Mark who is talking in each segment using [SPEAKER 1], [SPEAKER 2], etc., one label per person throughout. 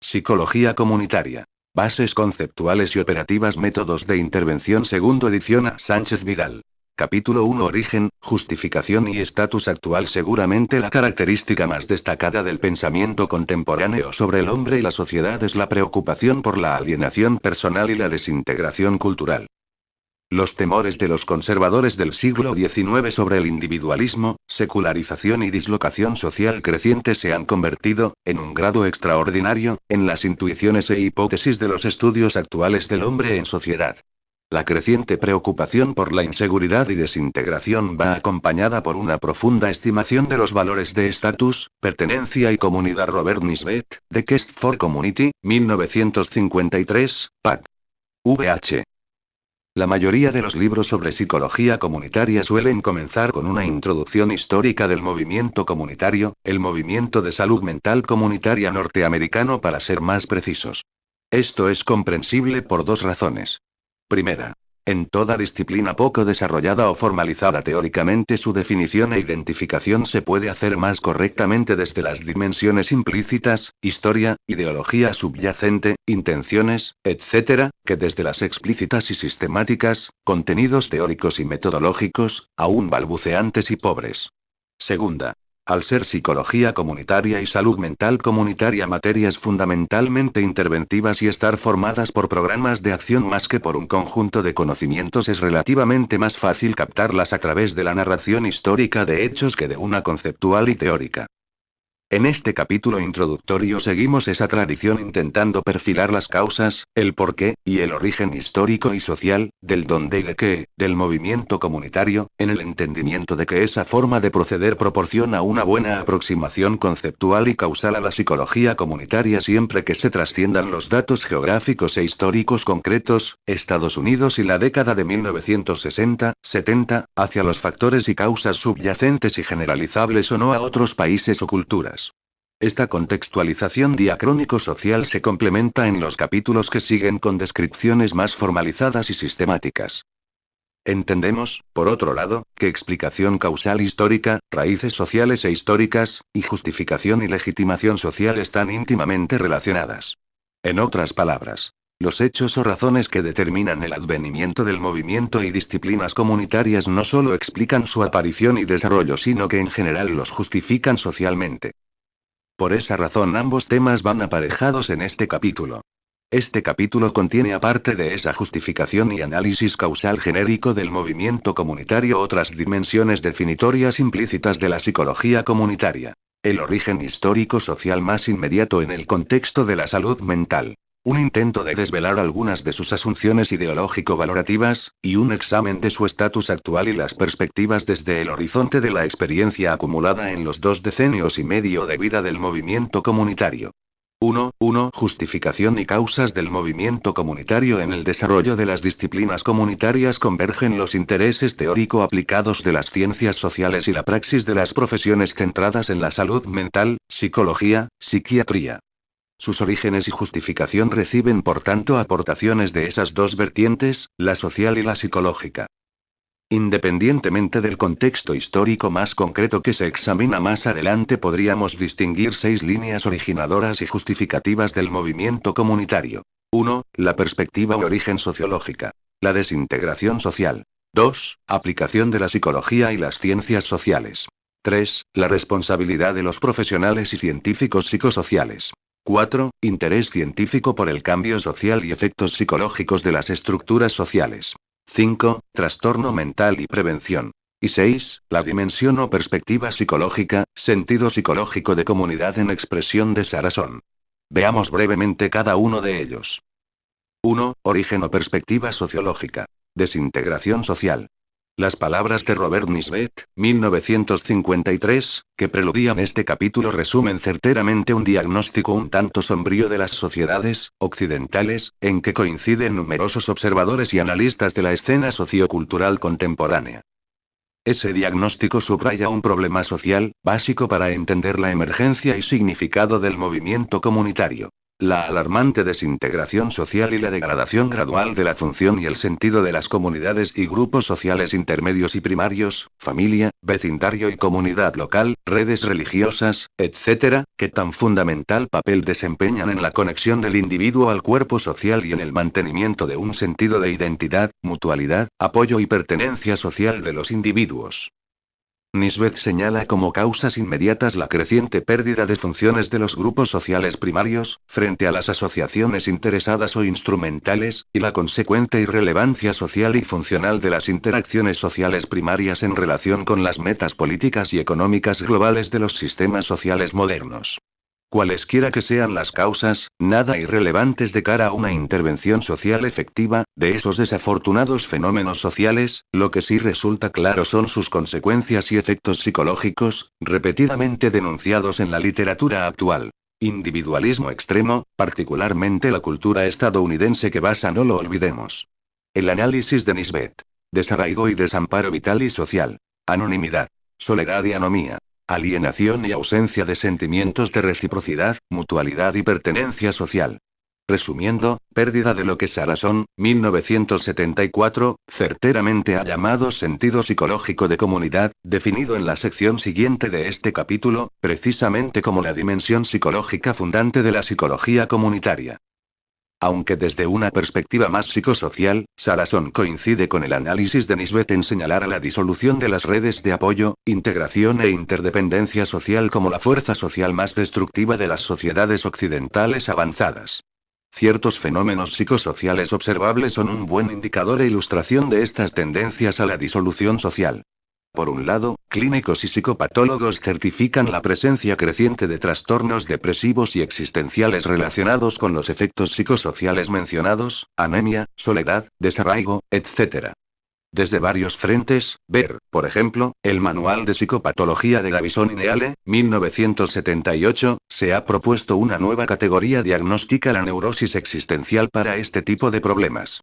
[SPEAKER 1] Psicología comunitaria. Bases conceptuales y operativas. Métodos de intervención. Segundo edición A. Sánchez Vidal. Capítulo 1. Origen, justificación y estatus actual. Seguramente la característica más destacada del pensamiento contemporáneo sobre el hombre y la sociedad es la preocupación por la alienación personal y la desintegración cultural. Los temores de los conservadores del siglo XIX sobre el individualismo, secularización y dislocación social creciente se han convertido, en un grado extraordinario, en las intuiciones e hipótesis de los estudios actuales del hombre en sociedad. La creciente preocupación por la inseguridad y desintegración va acompañada por una profunda estimación de los valores de estatus, pertenencia y comunidad. Robert Nisbet, The Quest for Community, 1953, Pac. VH. La mayoría de los libros sobre psicología comunitaria suelen comenzar con una introducción histórica del movimiento comunitario, el movimiento de salud mental comunitaria norteamericano para ser más precisos. Esto es comprensible por dos razones. Primera. En toda disciplina poco desarrollada o formalizada teóricamente, su definición e identificación se puede hacer más correctamente desde las dimensiones implícitas, historia, ideología subyacente, intenciones, etc., que desde las explícitas y sistemáticas, contenidos teóricos y metodológicos, aún balbuceantes y pobres. Segunda. Al ser psicología comunitaria y salud mental comunitaria materias fundamentalmente interventivas y estar formadas por programas de acción más que por un conjunto de conocimientos, es relativamente más fácil captarlas a través de la narración histórica de hechos que de una conceptual y teórica. En este capítulo introductorio seguimos esa tradición intentando perfilar las causas, el porqué, y el origen histórico y social, del dónde y de qué, del movimiento comunitario, en el entendimiento de que esa forma de proceder proporciona una buena aproximación conceptual y causal a la psicología comunitaria siempre que se trasciendan los datos geográficos e históricos concretos, Estados Unidos y la década de 1960, 70, hacia los factores y causas subyacentes y generalizables o no a otros países o culturas. Esta contextualización diacrónico-social se complementa en los capítulos que siguen con descripciones más formalizadas y sistemáticas. Entendemos, por otro lado, que explicación causal histórica, raíces sociales e históricas, y justificación y legitimación social están íntimamente relacionadas. En otras palabras, los hechos o razones que determinan el advenimiento del movimiento y disciplinas comunitarias no solo explican su aparición y desarrollo, sino que en general los justifican socialmente. Por esa razón ambos temas van aparejados en este capítulo. Este capítulo contiene, aparte de esa justificación y análisis causal genérico del movimiento comunitario, otras dimensiones definitorias implícitas de la psicología comunitaria. El origen histórico social más inmediato en el contexto de la salud mental. Un intento de desvelar algunas de sus asunciones ideológico-valorativas, y un examen de su estatus actual y las perspectivas desde el horizonte de la experiencia acumulada en los 2 decenios y medio de vida del movimiento comunitario. 1. Justificación y causas del movimiento comunitario. En el desarrollo de las disciplinas comunitarias convergen los intereses teórico-aplicados de las ciencias sociales y la praxis de las profesiones centradas en la salud mental, psicología, psiquiatría. Sus orígenes y justificación reciben por tanto aportaciones de esas dos vertientes, la social y la psicológica. Independientemente del contexto histórico más concreto que se examina más adelante, podríamos distinguir 6 líneas originadoras y justificativas del movimiento comunitario. 1. La perspectiva o origen sociológica. La desintegración social. 2. Aplicación de la psicología y las ciencias sociales. 3. La responsabilidad de los profesionales y científicos psicosociales. 4. Interés científico por el cambio social y efectos psicológicos de las estructuras sociales. 5. Trastorno mental y prevención. Y 6. La dimensión o perspectiva psicológica, sentido psicológico de comunidad en expresión de Saracón. Veamos brevemente cada uno de ellos. 1. Origen o perspectiva sociológica. Desintegración social. Las palabras de Robert Nisbet, 1953, que preludían este capítulo resumen certeramente un diagnóstico un tanto sombrío de las sociedades occidentales, en que coinciden numerosos observadores y analistas de la escena sociocultural contemporánea. Ese diagnóstico subraya un problema social, básico para entender la emergencia y significado del movimiento comunitario. La alarmante desintegración social y la degradación gradual de la función y el sentido de las comunidades y grupos sociales intermedios y primarios, familia, vecindario y comunidad local, redes religiosas, etc., que tan fundamental papel desempeñan en la conexión del individuo al cuerpo social y en el mantenimiento de un sentido de identidad, mutualidad, apoyo y pertenencia social de los individuos. Nisbet señala como causas inmediatas la creciente pérdida de funciones de los grupos sociales primarios, frente a las asociaciones interesadas o instrumentales, y la consecuente irrelevancia social y funcional de las interacciones sociales primarias en relación con las metas políticas y económicas globales de los sistemas sociales modernos. Cualesquiera que sean las causas, nada irrelevantes de cara a una intervención social efectiva, de esos desafortunados fenómenos sociales, lo que sí resulta claro son sus consecuencias y efectos psicológicos, repetidamente denunciados en la literatura actual. Individualismo extremo, particularmente la cultura estadounidense que basa, no lo olvidemos. El análisis de Nisbet. Desarraigo y desamparo vital y social. Anonimidad. Soledad y anomía. Alienación y ausencia de sentimientos de reciprocidad, mutualidad y pertenencia social. Resumiendo, pérdida de lo que Saracen, 1974, certeramente ha llamado sentido psicológico de comunidad, definido en la sección siguiente de este capítulo, precisamente como la dimensión psicológica fundante de la psicología comunitaria. Aunque desde una perspectiva más psicosocial, Saracen coincide con el análisis de Nisbet en señalar a la disolución de las redes de apoyo, integración e interdependencia social como la fuerza social más destructiva de las sociedades occidentales avanzadas. Ciertos fenómenos psicosociales observables son un buen indicador e ilustración de estas tendencias a la disolución social. Por un lado, clínicos y psicopatólogos certifican la presencia creciente de trastornos depresivos y existenciales relacionados con los efectos psicosociales mencionados, anemia, soledad, desarraigo, etc. Desde varios frentes, ver, por ejemplo, el Manual de Psicopatología de Gavison y Neale, 1978, se ha propuesto una nueva categoría diagnóstica, la neurosis existencial, para este tipo de problemas.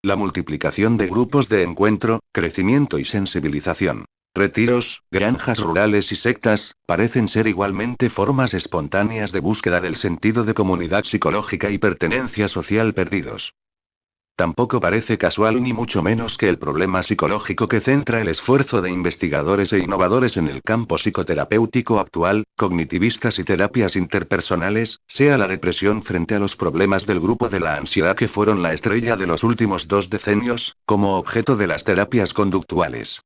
[SPEAKER 1] La multiplicación de grupos de encuentro, crecimiento y sensibilización. Retiros, granjas rurales y sectas, parecen ser igualmente formas espontáneas de búsqueda del sentido de comunidad psicológica y pertenencia social perdidos. Tampoco parece casual ni mucho menos que el problema psicológico que centra el esfuerzo de investigadores e innovadores en el campo psicoterapéutico actual, cognitivistas y terapias interpersonales, sea la depresión frente a los problemas del grupo de la ansiedad, que fueron la estrella de los últimos 2 decenios, como objeto de las terapias conductuales.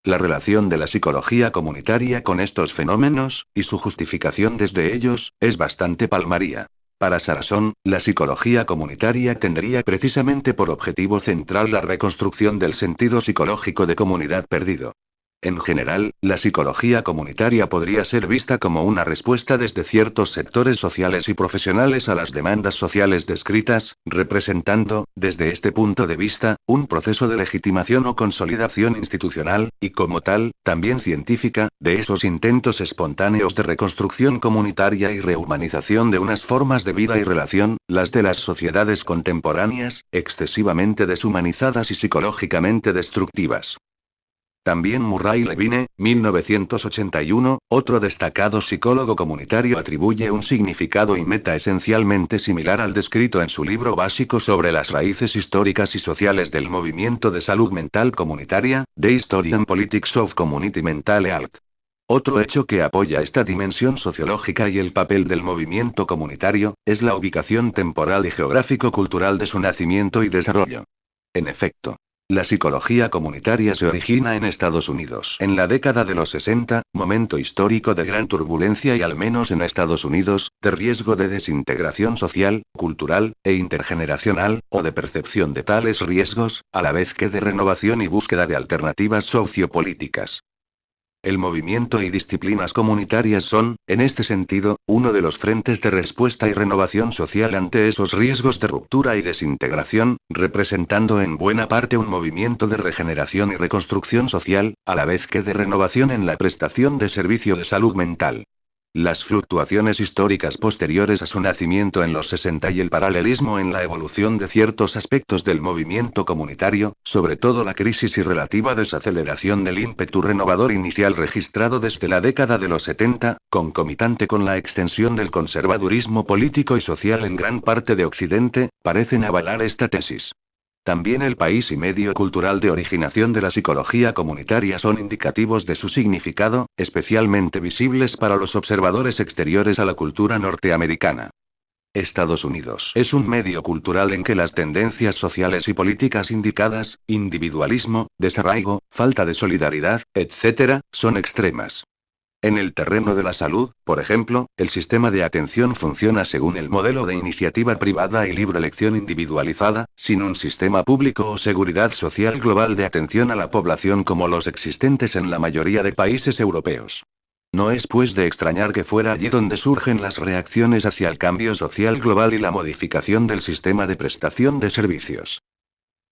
[SPEAKER 1] La relación de la psicología comunitaria con estos fenómenos, y su justificación desde ellos, es bastante palmaria. Para Saracen, la psicología comunitaria tendría precisamente por objetivo central la reconstrucción del sentido psicológico de comunidad perdido. En general, la psicología comunitaria podría ser vista como una respuesta desde ciertos sectores sociales y profesionales a las demandas sociales descritas, representando, desde este punto de vista, un proceso de legitimación o consolidación institucional, y como tal, también científica, de esos intentos espontáneos de reconstrucción comunitaria y rehumanización de unas formas de vida y relación, las de las sociedades contemporáneas, excesivamente deshumanizadas y psicológicamente destructivas. También Murray Levine, 1981, otro destacado psicólogo comunitario, atribuye un significado y meta esencialmente similar al descrito en su libro básico sobre las raíces históricas y sociales del movimiento de salud mental comunitaria, The History and Politics of Community Mental Health. Otro hecho que apoya esta dimensión sociológica y el papel del movimiento comunitario, es la ubicación temporal y geográfico-cultural de su nacimiento y desarrollo. En efecto, la psicología comunitaria se origina en Estados Unidos en la década de los 60, momento histórico de gran turbulencia y, al menos en Estados Unidos, de riesgo de desintegración social, cultural, e intergeneracional, o de percepción de tales riesgos, a la vez que de renovación y búsqueda de alternativas sociopolíticas. El movimiento y disciplinas comunitarias son, en este sentido, uno de los frentes de respuesta y renovación social ante esos riesgos de ruptura y desintegración, representando en buena parte un movimiento de regeneración y reconstrucción social, a la vez que de renovación en la prestación de servicio de salud mental. Las fluctuaciones históricas posteriores a su nacimiento en los 60 y el paralelismo en la evolución de ciertos aspectos del movimiento comunitario, sobre todo la crisis y relativa desaceleración del ímpetu renovador inicial registrado desde la década de los 70, concomitante con la extensión del conservadurismo político y social en gran parte de Occidente, parecen avalar esta tesis. También el país y medio cultural de originación de la psicología comunitaria son indicativos de su significado, especialmente visibles para los observadores exteriores a la cultura norteamericana. Estados Unidos es un medio cultural en que las tendencias sociales y políticas indicadas, individualismo, desarraigo, falta de solidaridad, etc., son extremas. En el terreno de la salud, por ejemplo, el sistema de atención funciona según el modelo de iniciativa privada y libre elección individualizada, sin un sistema público o seguridad social global de atención a la población como los existentes en la mayoría de países europeos. No es pues de extrañar que fuera allí donde surgen las reacciones hacia el cambio social global y la modificación del sistema de prestación de servicios.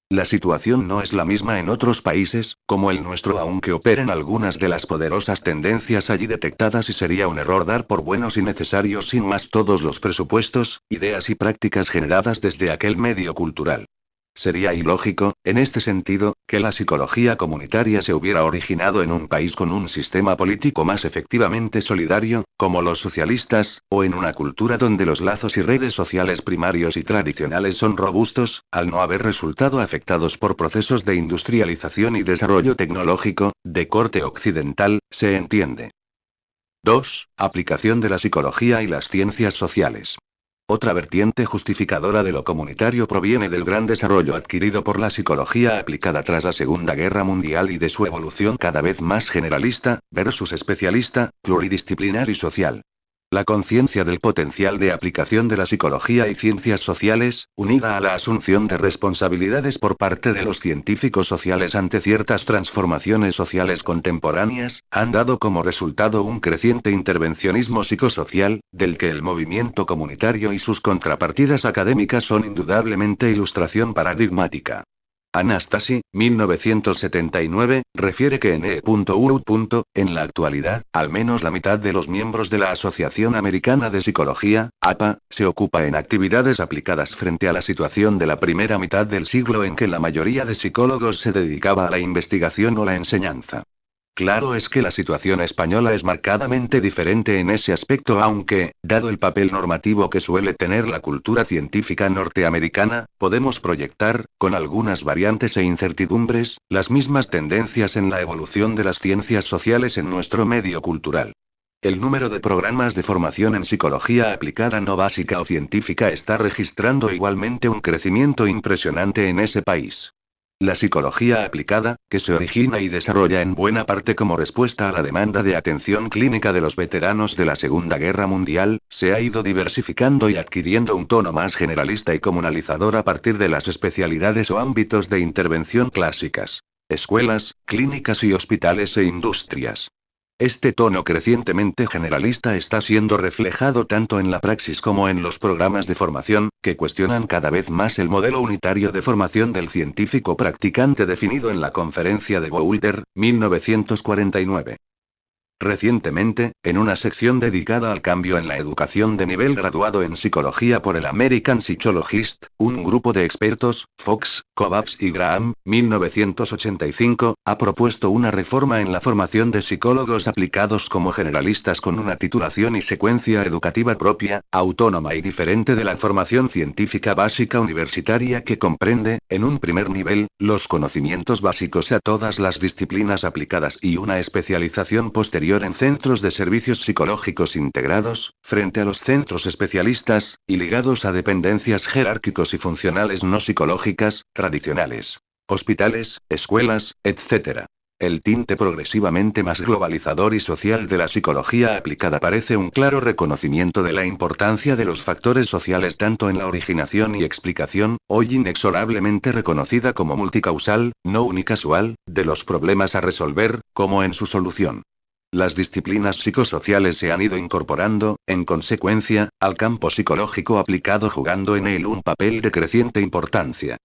[SPEAKER 1] La situación no es la misma en otros países, como el nuestro, aunque operen algunas de las poderosas tendencias allí detectadas, y sería un error dar por buenos y necesarios sin más todos los presupuestos, ideas y prácticas generadas desde aquel medio cultural. Sería ilógico, en este sentido, que la psicología comunitaria se hubiera originado en un país con un sistema político más efectivamente solidario, como los socialistas, o en una cultura donde los lazos y redes sociales primarios y tradicionales son robustos, al no haber resultado afectados por procesos de industrialización y desarrollo tecnológico, de corte occidental, se entiende. 2. Aplicación de la psicología y las ciencias sociales. Otra vertiente justificadora de lo comunitario proviene del gran desarrollo adquirido por la psicología aplicada tras la Segunda Guerra Mundial y de su evolución cada vez más generalista, versus especialista, pluridisciplinar y social. La conciencia del potencial de aplicación de la psicología y ciencias sociales, unida a la asunción de responsabilidades por parte de los científicos sociales ante ciertas transformaciones sociales contemporáneas, han dado como resultado un creciente intervencionismo psicosocial, del que el movimiento comunitario y sus contrapartidas académicas son indudablemente ilustración paradigmática. Anastasi, 1979, refiere que en E.U. En la actualidad, al menos la mitad de los miembros de la Asociación Americana de Psicología, APA, se ocupa en actividades aplicadas frente a la situación de la primera mitad del siglo en que la mayoría de psicólogos se dedicaba a la investigación o la enseñanza. Claro es que la situación española es marcadamente diferente en ese aspecto, aunque, dado el papel normativo que suele tener la cultura científica norteamericana, podemos proyectar, con algunas variantes e incertidumbres, las mismas tendencias en la evolución de las ciencias sociales en nuestro medio cultural. El número de programas de formación en psicología aplicada no básica o científica está registrando igualmente un crecimiento impresionante en ese país. La psicología aplicada, que se origina y desarrolla en buena parte como respuesta a la demanda de atención clínica de los veteranos de la Segunda Guerra Mundial, se ha ido diversificando y adquiriendo un tono más generalista y comunalizador a partir de las especialidades o ámbitos de intervención clásicas: escuelas, clínicas y hospitales e industrias. Este tono crecientemente generalista está siendo reflejado tanto en la praxis como en los programas de formación, que cuestionan cada vez más el modelo unitario de formación del científico practicante definido en la Conferencia de Boulder, 1949. Recientemente, en una sección dedicada al cambio en la educación de nivel graduado en psicología por el American Psychologist, un grupo de expertos, Fox, Kovacs y Graham, 1985, ha propuesto una reforma en la formación de psicólogos aplicados como generalistas con una titulación y secuencia educativa propia, autónoma y diferente de la formación científica básica universitaria, que comprende, en un primer nivel, los conocimientos básicos a todas las disciplinas aplicadas y una especialización posterior en centros de servicios psicológicos integrados, frente a los centros especialistas, y ligados a dependencias jerárquicos y funcionales no psicológicas, tradicionales. Hospitales, escuelas, etc. El tinte progresivamente más globalizador y social de la psicología aplicada parece un claro reconocimiento de la importancia de los factores sociales tanto en la originación y explicación, hoy inexorablemente reconocida como multicausal, no unicasual, de los problemas a resolver, como en su solución. Las disciplinas psicosociales se han ido incorporando, en consecuencia, al campo psicológico aplicado, jugando en él un papel de creciente importancia.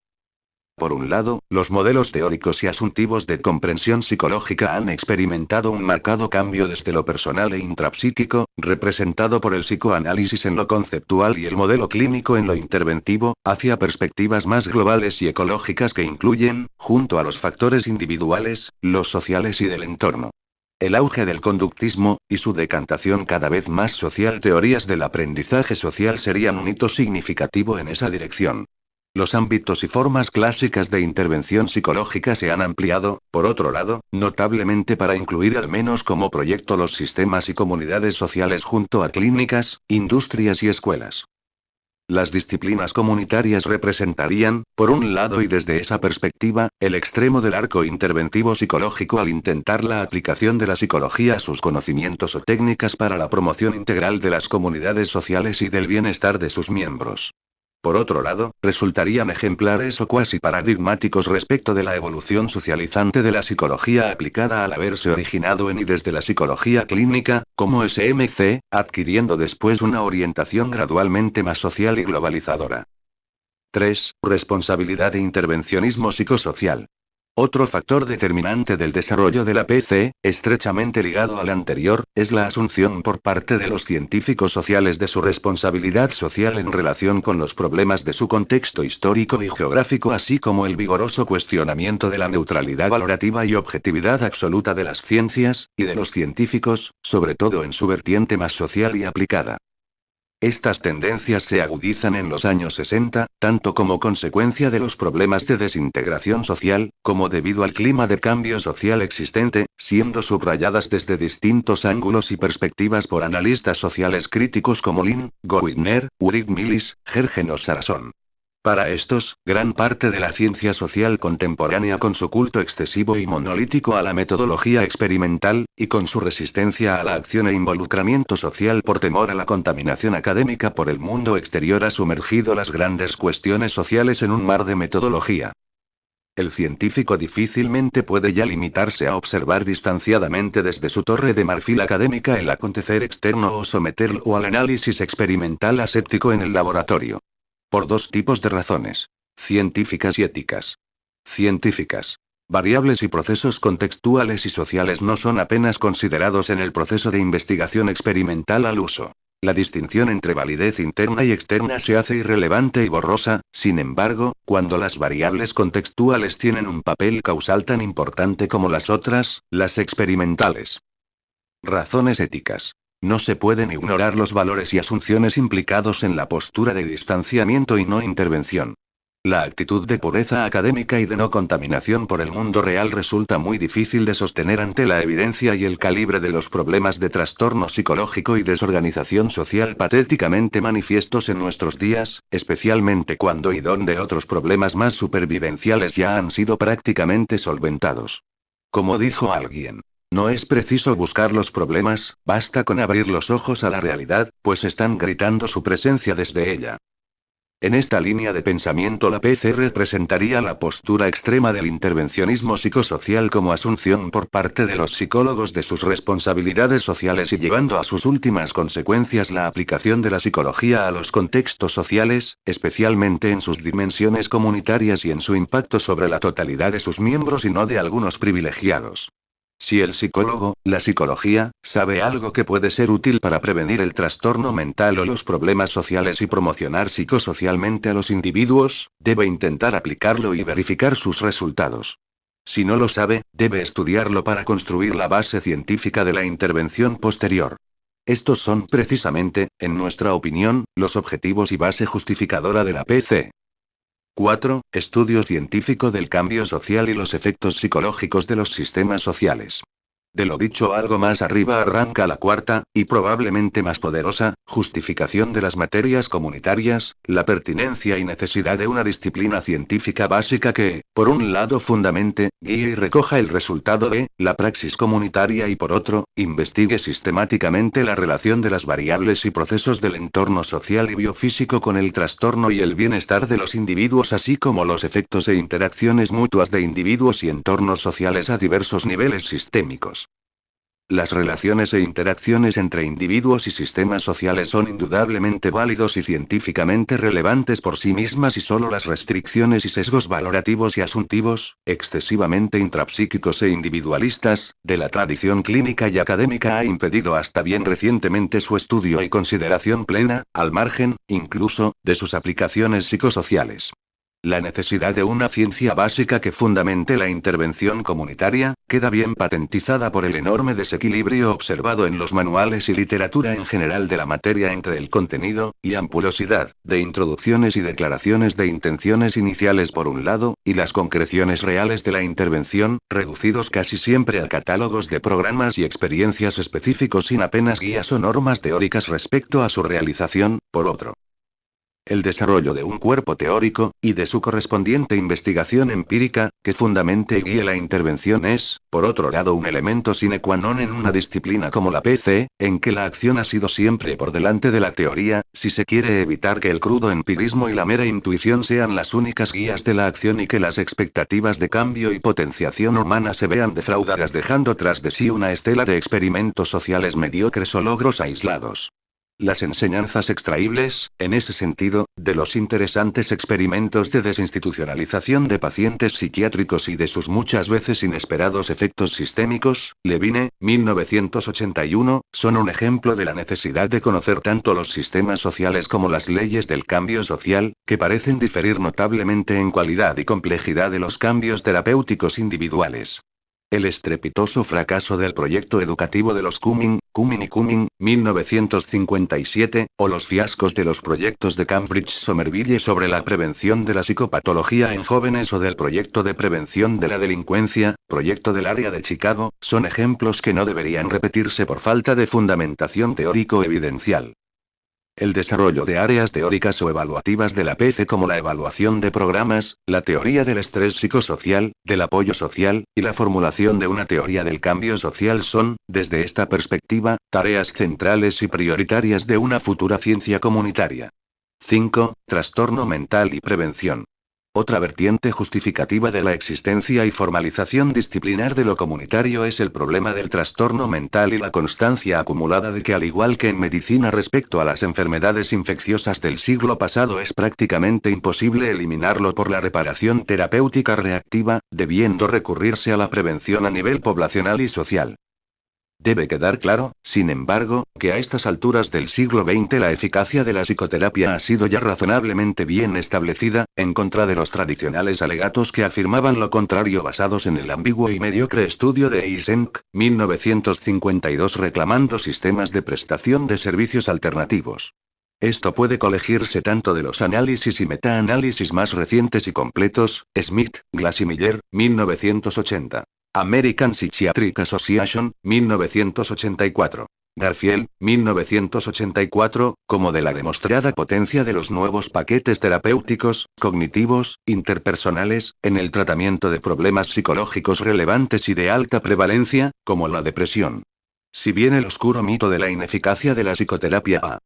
[SPEAKER 1] Por un lado, los modelos teóricos y asuntivos de comprensión psicológica han experimentado un marcado cambio desde lo personal e intrapsíquico, representado por el psicoanálisis en lo conceptual y el modelo clínico en lo interventivo, hacia perspectivas más globales y ecológicas que incluyen, junto a los factores individuales, los sociales y del entorno. El auge del conductismo, y su decantación cada vez más social, teorías del aprendizaje social serían un hito significativo en esa dirección. Los ámbitos y formas clásicas de intervención psicológica se han ampliado, por otro lado, notablemente para incluir al menos como proyecto los sistemas y comunidades sociales junto a clínicas, industrias y escuelas. Las disciplinas comunitarias representarían, por un lado y desde esa perspectiva, el extremo del arco interventivo psicológico al intentar la aplicación de la psicología a sus conocimientos o técnicas para la promoción integral de las comunidades sociales y del bienestar de sus miembros. Por otro lado, resultarían ejemplares o cuasi paradigmáticos respecto de la evolución socializante de la psicología aplicada al haberse originado en y desde la psicología clínica, como SMC, adquiriendo después una orientación gradualmente más social y globalizadora. 3. Responsabilidad e intervencionismo psicosocial. Otro factor determinante del desarrollo de la PC, estrechamente ligado al anterior, es la asunción por parte de los científicos sociales de su responsabilidad social en relación con los problemas de su contexto histórico y geográfico, así como el vigoroso cuestionamiento de la neutralidad valorativa y objetividad absoluta de las ciencias, y de los científicos, sobre todo en su vertiente más social y aplicada. Estas tendencias se agudizan en los años 60, tanto como consecuencia de los problemas de desintegración social, como debido al clima de cambio social existente, siendo subrayadas desde distintos ángulos y perspectivas por analistas sociales críticos como Lynn Goldner, Ulrich Millis, Gergen Sarasson. Para estos, gran parte de la ciencia social contemporánea, con su culto excesivo y monolítico a la metodología experimental, y con su resistencia a la acción e involucramiento social por temor a la contaminación académica por el mundo exterior, ha sumergido las grandes cuestiones sociales en un mar de metodología. El científico difícilmente puede ya limitarse a observar distanciadamente desde su torre de marfil académica el acontecer externo o someterlo al análisis experimental aséptico en el laboratorio. Por dos tipos de razones: científicas y éticas. Científicas. Variables y procesos contextuales y sociales no son apenas considerados en el proceso de investigación experimental al uso. La distinción entre validez interna y externa se hace irrelevante y borrosa, sin embargo, cuando las variables contextuales tienen un papel causal tan importante como las otras, las experimentales. Razones éticas. No se pueden ignorar los valores y asunciones implicados en la postura de distanciamiento y no intervención. La actitud de pureza académica y de no contaminación por el mundo real resulta muy difícil de sostener ante la evidencia y el calibre de los problemas de trastorno psicológico y desorganización social patéticamente manifiestos en nuestros días, especialmente cuando y donde otros problemas más supervivenciales ya han sido prácticamente solventados. Como dijo alguien: no es preciso buscar los problemas, basta con abrir los ojos a la realidad, pues están gritando su presencia desde ella. En esta línea de pensamiento, la PC representaría la postura extrema del intervencionismo psicosocial como asunción por parte de los psicólogos de sus responsabilidades sociales y llevando a sus últimas consecuencias la aplicación de la psicología a los contextos sociales, especialmente en sus dimensiones comunitarias y en su impacto sobre la totalidad de sus miembros y no de algunos privilegiados. Si el psicólogo, la psicología, sabe algo que puede ser útil para prevenir el trastorno mental o los problemas sociales y promocionar psicosocialmente a los individuos, debe intentar aplicarlo y verificar sus resultados. Si no lo sabe, debe estudiarlo para construir la base científica de la intervención posterior. Estos son precisamente, en nuestra opinión, los objetivos y base justificadora de la PC. 4. Estudio científico del cambio social y los efectos psicológicos de los sistemas sociales. De lo dicho algo más arriba arranca la cuarta, y probablemente más poderosa, justificación de las materias comunitarias: la pertinencia y necesidad de una disciplina científica básica que, por un lado, fundamente, guíe y recoja el resultado de la praxis comunitaria y por otro, investigue sistemáticamente la relación de las variables y procesos del entorno social y biofísico con el trastorno y el bienestar de los individuos, así como los efectos e interacciones mutuas de individuos y entornos sociales a diversos niveles sistémicos. Las relaciones e interacciones entre individuos y sistemas sociales son indudablemente válidos y científicamente relevantes por sí mismas y solo las restricciones y sesgos valorativos y asuntivos, excesivamente intrapsíquicos e individualistas, de la tradición clínica y académica ha impedido hasta bien recientemente su estudio y consideración plena, al margen, incluso, de sus aplicaciones psicosociales. La necesidad de una ciencia básica que fundamente la intervención comunitaria, queda bien patentizada por el enorme desequilibrio observado en los manuales y literatura en general de la materia entre el contenido, y ampulosidad, de introducciones y declaraciones de intenciones iniciales por un lado, y las concreciones reales de la intervención, reducidos casi siempre a catálogos de programas y experiencias específicos sin apenas guías o normas teóricas respecto a su realización, por otro. El desarrollo de un cuerpo teórico, y de su correspondiente investigación empírica, que fundamente y guíe la intervención es, por otro lado, un elemento sine qua non en una disciplina como la PC, en que la acción ha sido siempre por delante de la teoría, si se quiere evitar que el crudo empirismo y la mera intuición sean las únicas guías de la acción y que las expectativas de cambio y potenciación humana se vean defraudadas dejando tras de sí una estela de experimentos sociales mediocres o logros aislados. Las enseñanzas extraíbles, en ese sentido, de los interesantes experimentos de desinstitucionalización de pacientes psiquiátricos y de sus muchas veces inesperados efectos sistémicos, Levine, 1981, son un ejemplo de la necesidad de conocer tanto los sistemas sociales como las leyes del cambio social, que parecen diferir notablemente en cualidad y complejidad de los cambios terapéuticos individuales. El estrepitoso fracaso del proyecto educativo de los Cumming y Cumming, 1957, o los fiascos de los proyectos de Cambridge Somerville sobre la prevención de la psicopatología en jóvenes o del proyecto de prevención de la delincuencia, proyecto del área de Chicago, son ejemplos que no deberían repetirse por falta de fundamentación teórico-evidencial. El desarrollo de áreas teóricas o evaluativas de la PC como la evaluación de programas, la teoría del estrés psicosocial, del apoyo social, y la formulación de una teoría del cambio social son, desde esta perspectiva, tareas centrales y prioritarias de una futura ciencia comunitaria. 5. Trastorno mental y prevención. Otra vertiente justificativa de la existencia y formalización disciplinar de lo comunitario es el problema del trastorno mental y la constancia acumulada de que al igual que en medicina respecto a las enfermedades infecciosas del siglo pasado es prácticamente imposible eliminarlo por la reparación terapéutica reactiva, debiendo recurrirse a la prevención a nivel poblacional y social. Debe quedar claro, sin embargo, que a estas alturas del siglo XX la eficacia de la psicoterapia ha sido ya razonablemente bien establecida, en contra de los tradicionales alegatos que afirmaban lo contrario basados en el ambiguo y mediocre estudio de Eysenck, 1952 reclamando sistemas de prestación de servicios alternativos. Esto puede colegirse tanto de los análisis y metaanálisis más recientes y completos, Smith, Glass y Miller, 1980. American Psychiatric Association, 1984. Garfield, 1984, como de la demostrada potencia de los nuevos paquetes terapéuticos, cognitivos, interpersonales, en el tratamiento de problemas psicológicos relevantes y de alta prevalencia, como la depresión. Si bien el oscuro mito de la ineficacia de la psicoterapia ha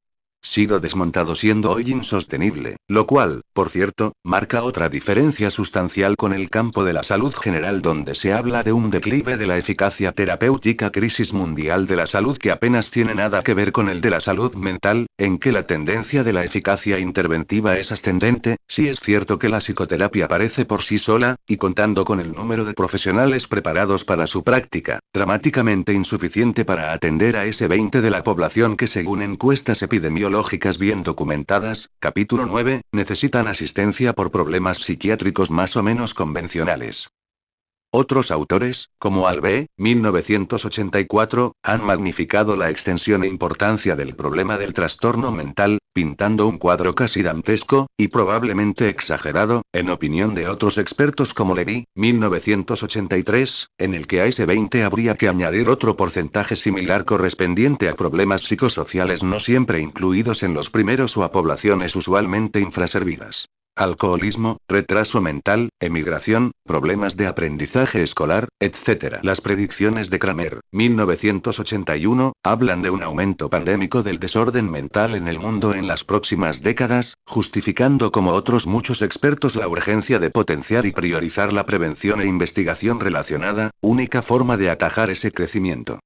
[SPEAKER 1] sido desmontado siendo hoy insostenible, lo cual, por cierto, marca otra diferencia sustancial con el campo de la salud general donde se habla de un declive de la eficacia terapéutica, crisis mundial de la salud que apenas tiene nada que ver con el de la salud mental, en que la tendencia de la eficacia interventiva es ascendente. Sí es cierto que la psicoterapia parece por sí sola, y contando con el número de profesionales preparados para su práctica, dramáticamente insuficiente para atender a ese 20 de la población que según encuestas epidemiológicas bien documentadas, capítulo 9, necesitan asistencia por problemas psiquiátricos más o menos convencionales. Otros autores, como Albe, 1984, han magnificado la extensión e importancia del problema del trastorno mental, pintando un cuadro casi dantesco, y probablemente exagerado, en opinión de otros expertos como Levy, 1983, en el que a ese 20 habría que añadir otro porcentaje similar correspondiente a problemas psicosociales no siempre incluidos en los primeros o a poblaciones usualmente infraservidas. Alcoholismo, retraso mental, emigración, problemas de aprendizaje escolar, etc. Las predicciones de Kramer, 1981, hablan de un aumento pandémico del desorden mental en el mundo en las próximas décadas, justificando como otros muchos expertos la urgencia de potenciar y priorizar la prevención e investigación relacionada, única forma de atajar ese crecimiento.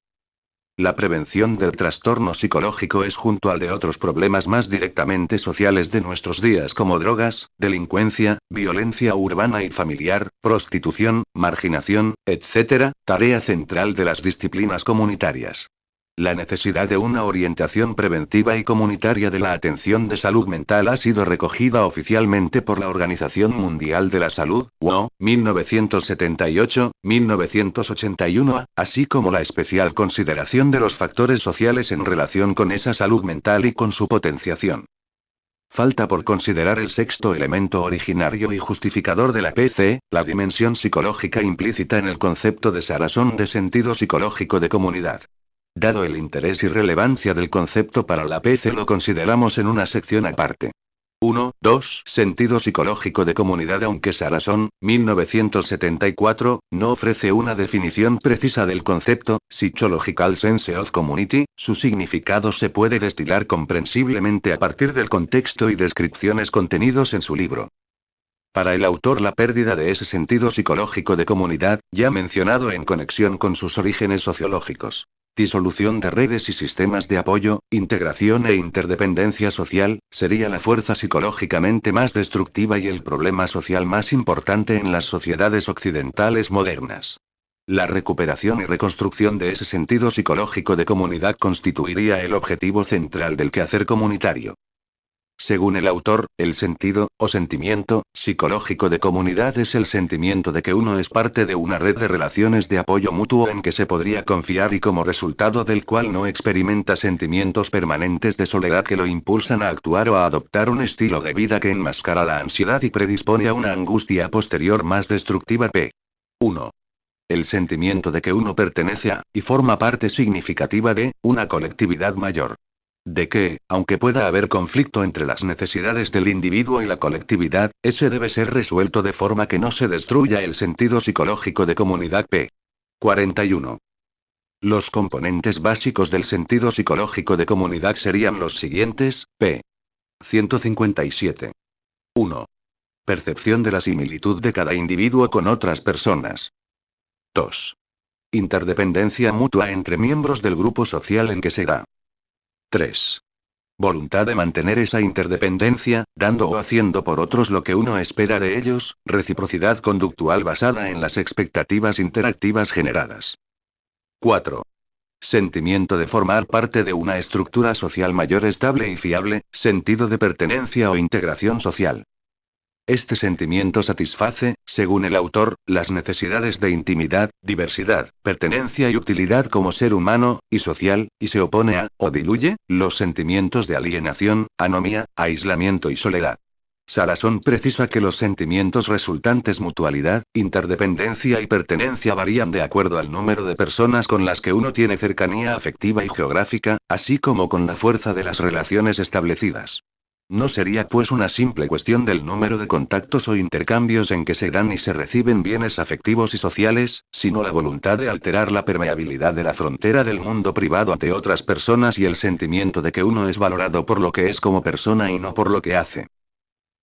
[SPEAKER 1] La prevención del trastorno psicológico es, junto al de otros problemas más directamente sociales de nuestros días como drogas, delincuencia, violencia urbana y familiar, prostitución, marginación, etc., tarea central de las disciplinas comunitarias. La necesidad de una orientación preventiva y comunitaria de la atención de salud mental ha sido recogida oficialmente por la Organización Mundial de la Salud, WHO, 1978-1981, así como la especial consideración de los factores sociales en relación con esa salud mental y con su potenciación. Falta por considerar el sexto elemento originario y justificador de la PC, la dimensión psicológica implícita en el concepto de Saracón de sentido psicológico de comunidad. Dado el interés y relevancia del concepto para la PC, lo consideramos en una sección aparte. 1. 2. Sentido psicológico de comunidad. Aunque Saracón, 1974, no ofrece una definición precisa del concepto, Psychological Sense of Community, su significado se puede destilar comprensiblemente a partir del contexto y descripciones contenidos en su libro. Para el autor, la pérdida de ese sentido psicológico de comunidad, ya mencionado en conexión con sus orígenes sociológicos, disolución de redes y sistemas de apoyo, integración e interdependencia social, sería la fuerza psicológicamente más destructiva y el problema social más importante en las sociedades occidentales modernas. La recuperación y reconstrucción de ese sentido psicológico de comunidad constituiría el objetivo central del quehacer comunitario. Según el autor, el sentido, o sentimiento, psicológico de comunidad es el sentimiento de que uno es parte de una red de relaciones de apoyo mutuo en que se podría confiar y como resultado del cual no experimenta sentimientos permanentes de soledad que lo impulsan a actuar o a adoptar un estilo de vida que enmascara la ansiedad y predispone a una angustia posterior más destructiva. P. 1. El sentimiento de que uno pertenece a, y forma parte significativa de, una colectividad mayor. De que, aunque pueda haber conflicto entre las necesidades del individuo y la colectividad, ese debe ser resuelto de forma que no se destruya el sentido psicológico de comunidad. P. 41. Los componentes básicos del sentido psicológico de comunidad serían los siguientes. P. 157. 1. Percepción de la similitud de cada individuo con otras personas. 2. Interdependencia mutua entre miembros del grupo social en que se da. 3. Voluntad de mantener esa interdependencia, dando o haciendo por otros lo que uno espera de ellos, reciprocidad conductual basada en las expectativas interactivas generadas. 4. Sentimiento de formar parte de una estructura social mayor estable y fiable, sentido de pertenencia o integración social. Este sentimiento satisface, según el autor, las necesidades de intimidad, diversidad, pertenencia y utilidad como ser humano, y social, y se opone a, o diluye, los sentimientos de alienación, anomía, aislamiento y soledad. Saracón precisa que los sentimientos resultantes mutualidad, interdependencia y pertenencia varían de acuerdo al número de personas con las que uno tiene cercanía afectiva y geográfica, así como con la fuerza de las relaciones establecidas. No sería pues una simple cuestión del número de contactos o intercambios en que se dan y se reciben bienes afectivos y sociales, sino la voluntad de alterar la permeabilidad de la frontera del mundo privado ante otras personas y el sentimiento de que uno es valorado por lo que es como persona y no por lo que hace.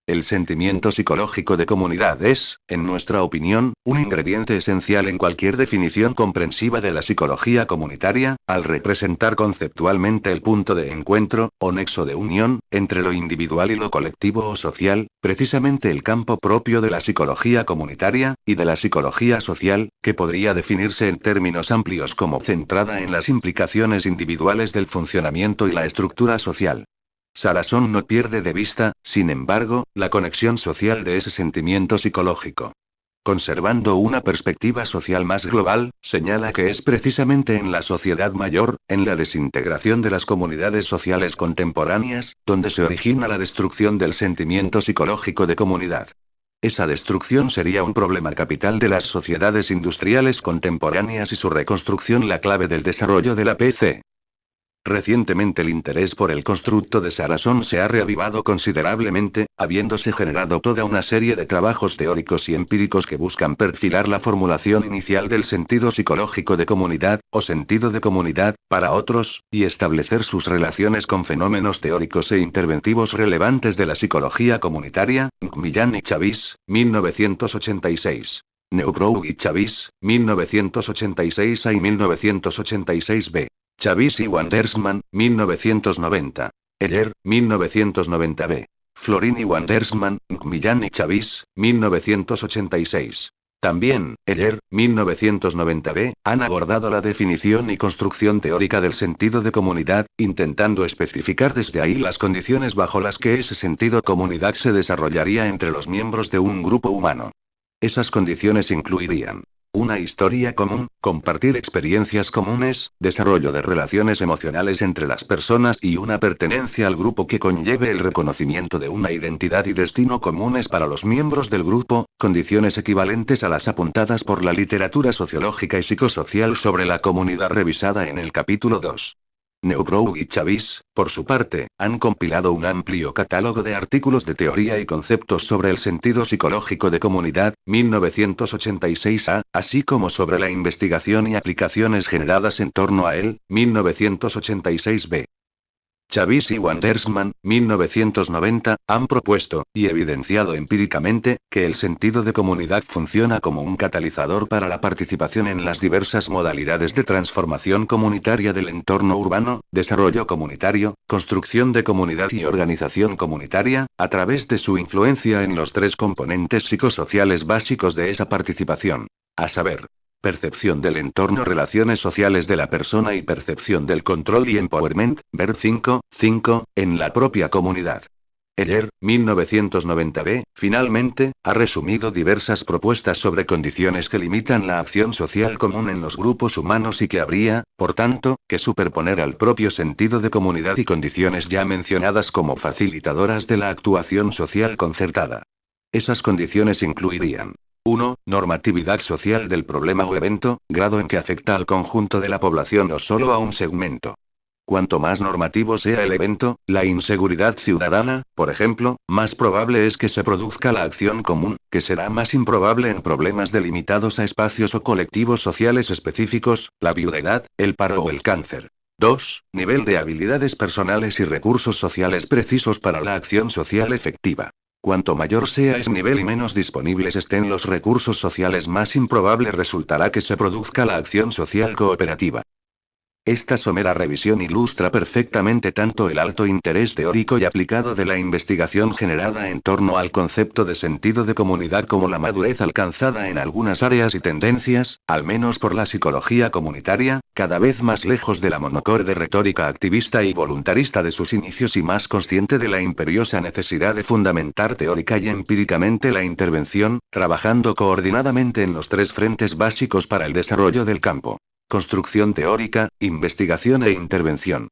[SPEAKER 1] El sentimiento psicológico de comunidad es, en nuestra opinión, un ingrediente esencial en cualquier definición comprensiva de la psicología comunitaria, al representar conceptualmente el punto de encuentro, o nexo de unión, entre lo individual y lo colectivo o social, precisamente el campo propio de la psicología comunitaria, y de la psicología social, que podría definirse en términos amplios como centrada en las implicaciones individuales del funcionamiento y la estructura social. Saracón no pierde de vista, sin embargo, la conexión social de ese sentimiento psicológico. Conservando una perspectiva social más global, señala que es precisamente en la sociedad mayor, en la desintegración de las comunidades sociales contemporáneas, donde se origina la destrucción del sentimiento psicológico de comunidad. Esa destrucción sería un problema capital de las sociedades industriales contemporáneas y su reconstrucción la clave del desarrollo de la PC. Recientemente el interés por el constructo de Saracón se ha reavivado considerablemente, habiéndose generado toda una serie de trabajos teóricos y empíricos que buscan perfilar la formulación inicial del sentido psicológico de comunidad, o sentido de comunidad, para otros, y establecer sus relaciones con fenómenos teóricos e interventivos relevantes de la psicología comunitaria. Millán y Chavis, 1986. Neubrou y Chavis, 1986 a y 1986 b. Chavis y Wandersman, 1990. Heller, 1990b. Florin y Wandersman, Millán y Chavis, 1986. También, Heller, 1990b, han abordado la definición y construcción teórica del sentido de comunidad, intentando especificar desde ahí las condiciones bajo las que ese sentido comunidad se desarrollaría entre los miembros de un grupo humano. Esas condiciones incluirían una historia común, compartir experiencias comunes, desarrollo de relaciones emocionales entre las personas y una pertenencia al grupo que conlleve el reconocimiento de una identidad y destino comunes para los miembros del grupo, condiciones equivalentes a las apuntadas por la literatura sociológica y psicosocial sobre la comunidad revisada en el capítulo 2. Neubrou y Chavis, por su parte, han compilado un amplio catálogo de artículos de teoría y conceptos sobre el sentido psicológico de comunidad, 1986a, así como sobre la investigación y aplicaciones generadas en torno a él, 1986b. Chavis y Wandersman, 1990, han propuesto, y evidenciado empíricamente, que el sentido de comunidad funciona como un catalizador para la participación en las diversas modalidades de transformación comunitaria del entorno urbano, desarrollo comunitario, construcción de comunidad y organización comunitaria, a través de su influencia en los tres componentes psicosociales básicos de esa participación. A saber, percepción del entorno, relaciones sociales de la persona y percepción del control y empowerment, ver 5, en la propia comunidad. Heller, 1990b, finalmente, ha resumido diversas propuestas sobre condiciones que limitan la acción social común en los grupos humanos y que habría, por tanto, que superponer al propio sentido de comunidad y condiciones ya mencionadas como facilitadoras de la actuación social concertada. Esas condiciones incluirían 1. Normatividad social del problema o evento, grado en que afecta al conjunto de la población o solo a un segmento. Cuanto más normativo sea el evento, la inseguridad ciudadana, por ejemplo, más probable es que se produzca la acción común, que será más improbable en problemas delimitados a espacios o colectivos sociales específicos, la viudedad, el paro o el cáncer. 2. Nivel de habilidades personales y recursos sociales precisos para la acción social efectiva. Cuanto mayor sea ese nivel y menos disponibles estén los recursos sociales, más improbable resultará que se produzca la acción social cooperativa. Esta somera revisión ilustra perfectamente tanto el alto interés teórico y aplicado de la investigación generada en torno al concepto de sentido de comunidad como la madurez alcanzada en algunas áreas y tendencias, al menos por la psicología comunitaria, cada vez más lejos de la monocorde retórica activista y voluntarista de sus inicios y más consciente de la imperiosa necesidad de fundamentar teórica y empíricamente la intervención, trabajando coordinadamente en los tres frentes básicos para el desarrollo del campo. Construcción teórica, investigación e intervención.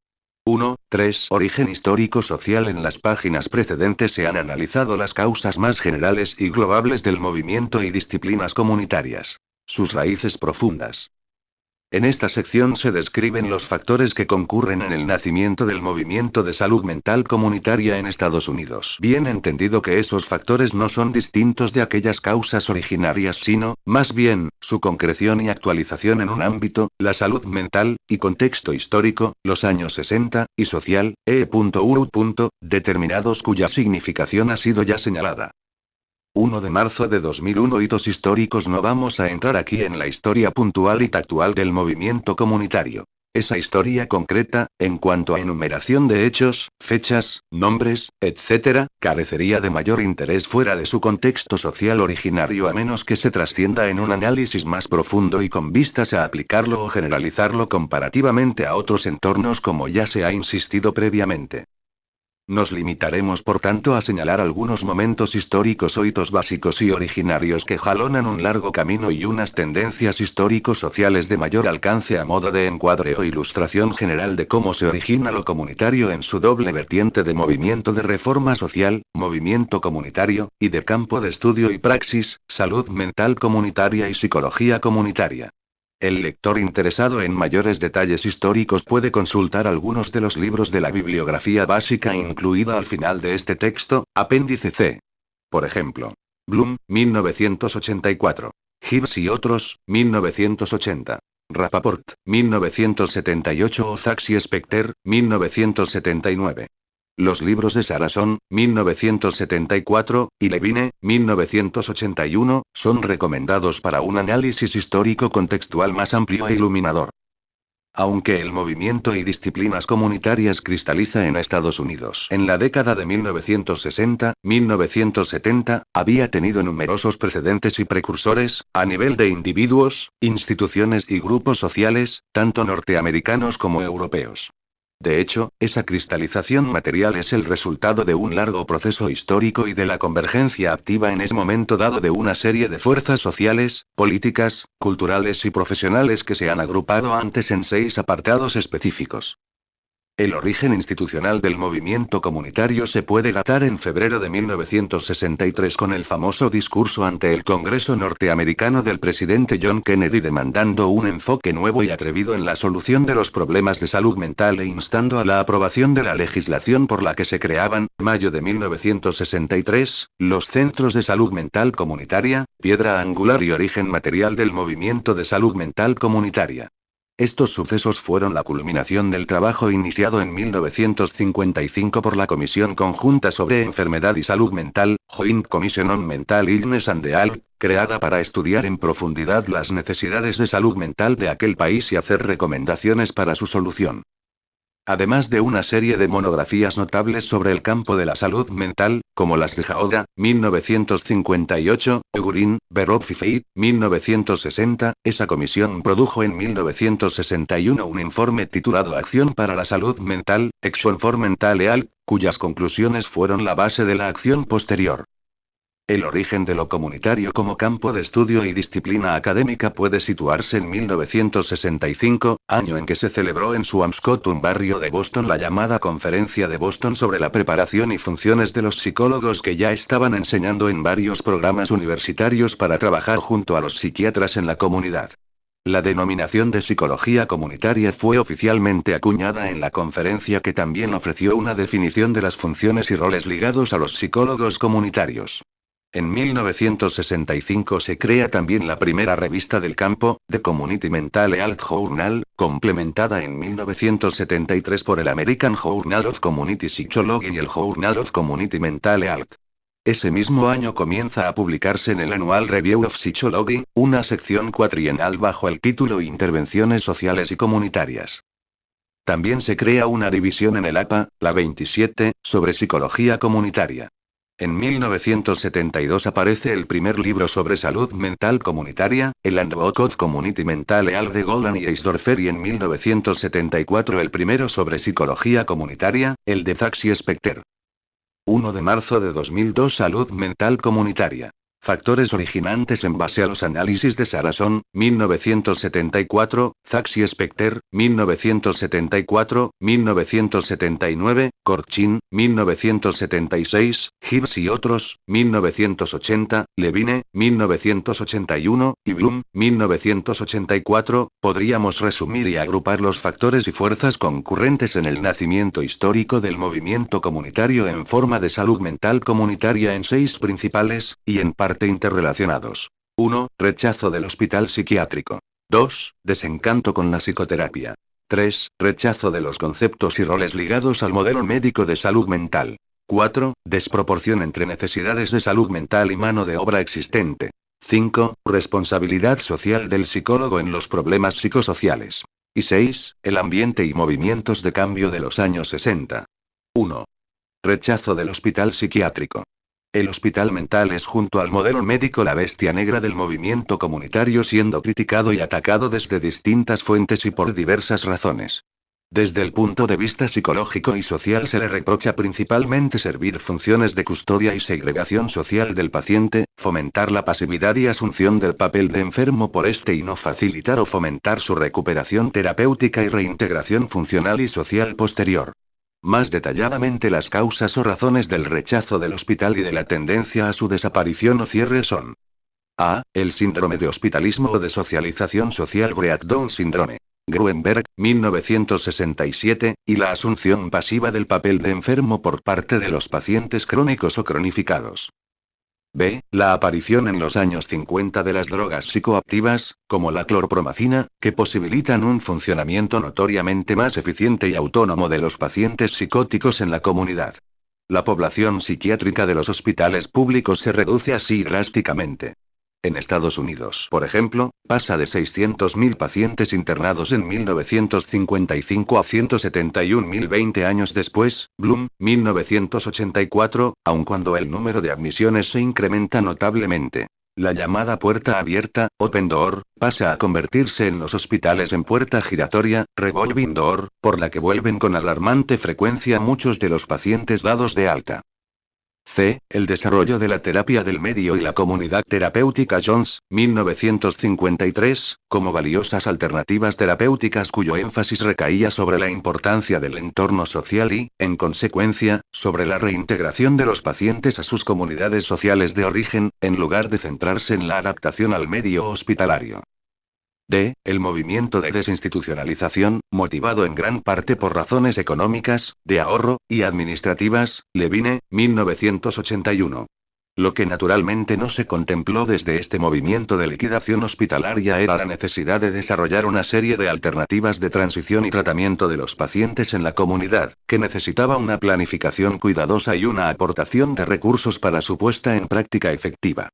[SPEAKER 1] 1. 3. Origen histórico-social. En las páginas precedentes se han analizado las causas más generales y globales del movimiento y disciplinas comunitarias. Sus raíces profundas. En esta sección se describen los factores que concurren en el nacimiento del movimiento de salud mental comunitaria en Estados Unidos. Bien entendido que esos factores no son distintos de aquellas causas originarias, sino, más bien, su concreción y actualización en un ámbito, la salud mental, y contexto histórico, los años 60, y social, determinados cuya significación ha sido ya señalada. 1 de marzo de 2001. Hitos históricos. No vamos a entrar aquí en la historia puntual y tactual del movimiento comunitario. Esa historia concreta, en cuanto a enumeración de hechos, fechas, nombres, etc., carecería de mayor interés fuera de su contexto social originario a menos que se trascienda en un análisis más profundo y con vistas a aplicarlo o generalizarlo comparativamente a otros entornos como ya se ha insistido previamente. Nos limitaremos por tanto a señalar algunos momentos históricos o hitos básicos y originarios que jalonan un largo camino y unas tendencias histórico-sociales de mayor alcance a modo de encuadre o ilustración general de cómo se origina lo comunitario en su doble vertiente de movimiento de reforma social, movimiento comunitario, y de campo de estudio y praxis, salud mental comunitaria y psicología comunitaria. El lector interesado en mayores detalles históricos puede consultar algunos de los libros de la bibliografía básica incluida al final de este texto, apéndice C. Por ejemplo, Bloom, 1984. Gibbs y otros, 1980. Rappaport, 1978 o Sachs y Specter, 1979. Los libros de Saracen, 1974, y Levine, 1981, son recomendados para un análisis histórico contextual más amplio e iluminador. Aunque el movimiento y disciplinas comunitarias cristaliza en Estados Unidos en la década de 1960-1970, había tenido numerosos precedentes y precursores, a nivel de individuos, instituciones y grupos sociales, tanto norteamericanos como europeos. De hecho, esa cristalización material es el resultado de un largo proceso histórico y de la convergencia activa en ese momento dado de una serie de fuerzas sociales, políticas, culturales y profesionales que se han agrupado antes en 6 apartados específicos. El origen institucional del movimiento comunitario se puede datar en febrero de 1963 con el famoso discurso ante el Congreso norteamericano del presidente John Kennedy demandando un enfoque nuevo y atrevido en la solución de los problemas de salud mental e instando a la aprobación de la legislación por la que se creaban, mayo de 1963, los centros de salud mental comunitaria, piedra angular y origen material del movimiento de salud mental comunitaria. Estos sucesos fueron la culminación del trabajo iniciado en 1955 por la Comisión Conjunta sobre Enfermedad y Salud Mental, Joint Commission on Mental Illness and Health, creada para estudiar en profundidad las necesidades de salud mental de aquel país y hacer recomendaciones para su solución. Además de una serie de monografías notables sobre el campo de la salud mental, como las de Jaoda, 1958, Egurin, Beroff y Feit, 1960, esa comisión produjo en 1961 un informe titulado Acción para la Salud Mental, Action for Mental Health, cuyas conclusiones fueron la base de la acción posterior. El origen de lo comunitario como campo de estudio y disciplina académica puede situarse en 1965, año en que se celebró en Swampscott, un barrio de Boston, la llamada Conferencia de Boston sobre la preparación y funciones de los psicólogos que ya estaban enseñando en varios programas universitarios para trabajar junto a los psiquiatras en la comunidad. La denominación de psicología comunitaria fue oficialmente acuñada en la conferencia, que también ofreció una definición de las funciones y roles ligados a los psicólogos comunitarios. En 1965 se crea también la primera revista del campo, The Community Mental Health Journal, complementada en 1973 por el American Journal of Community Psychology y el Journal of Community Mental Health. Ese mismo año comienza a publicarse en el Annual Review of Psychology, una sección cuatrienal bajo el título Intervenciones Sociales y Comunitarias. También se crea una división en el APA, la 27, sobre psicología comunitaria. En 1972 aparece el primer libro sobre salud mental comunitaria, el Handbook of Community Mental Health de Goldman y Eisdorfer, y en 1974 el primero sobre psicología comunitaria, el de Sachs y Specter. 1 de marzo de 2002 Salud mental comunitaria. Factores originantes en base a los análisis de Saracen, 1974, Sachs y Specter, 1974, 1979, Korchin, 1976, Gibbs y otros, 1980, Levine, 1981, y Bloom, 1984, podríamos resumir y agrupar los factores y fuerzas concurrentes en el nacimiento histórico del movimiento comunitario en forma de salud mental comunitaria en 6 principales, y en parte interrelacionados. 1. Rechazo del hospital psiquiátrico. 2. Desencanto con la psicoterapia. 3. Rechazo de los conceptos y roles ligados al modelo médico de salud mental. 4. Desproporción entre necesidades de salud mental y mano de obra existente. 5. Responsabilidad social del psicólogo en los problemas psicosociales. Y 6. El ambiente y movimientos de cambio de los años 60. 1. Rechazo del hospital psiquiátrico. El hospital mental es, junto al modelo médico, la bestia negra del movimiento comunitario, siendo criticado y atacado desde distintas fuentes y por diversas razones. Desde el punto de vista psicológico y social se le reprocha principalmente servir funciones de custodia y segregación social del paciente, fomentar la pasividad y asunción del papel de enfermo por este y no facilitar o fomentar su recuperación terapéutica y reintegración funcional y social posterior. Más detalladamente, las causas o razones del rechazo del hospital y de la tendencia a su desaparición o cierre son: A. El síndrome de hospitalismo o de socialización social, Breakdown Syndrome. Gruenberg, 1967, y la asunción pasiva del papel de enfermo por parte de los pacientes crónicos o cronificados. B. La aparición en los años 50 de las drogas psicoactivas, como la clorpromacina, que posibilitan un funcionamiento notoriamente más eficiente y autónomo de los pacientes psicóticos en la comunidad. La población psiquiátrica de los hospitales públicos se reduce así drásticamente. En Estados Unidos, por ejemplo, pasa de 600.000 pacientes internados en 1955 a 171.000 20 años después, Bloom, 1984, aun cuando el número de admisiones se incrementa notablemente. La llamada puerta abierta, Open Door, pasa a convertirse en los hospitales en puerta giratoria, Revolving Door, por la que vuelven con alarmante frecuencia muchos de los pacientes dados de alta. El desarrollo de la terapia del medio y la comunidad terapéutica Jones, 1953, como valiosas alternativas terapéuticas cuyo énfasis recaía sobre la importancia del entorno social y, en consecuencia, sobre la reintegración de los pacientes a sus comunidades sociales de origen, en lugar de centrarse en la adaptación al medio hospitalario. El movimiento de desinstitucionalización, motivado en gran parte por razones económicas, de ahorro, y administrativas, Levine, 1981. Lo que naturalmente no se contempló desde este movimiento de liquidación hospitalaria era la necesidad de desarrollar una serie de alternativas de transición y tratamiento de los pacientes en la comunidad, que necesitaba una planificación cuidadosa y una aportación de recursos para su puesta en práctica efectiva.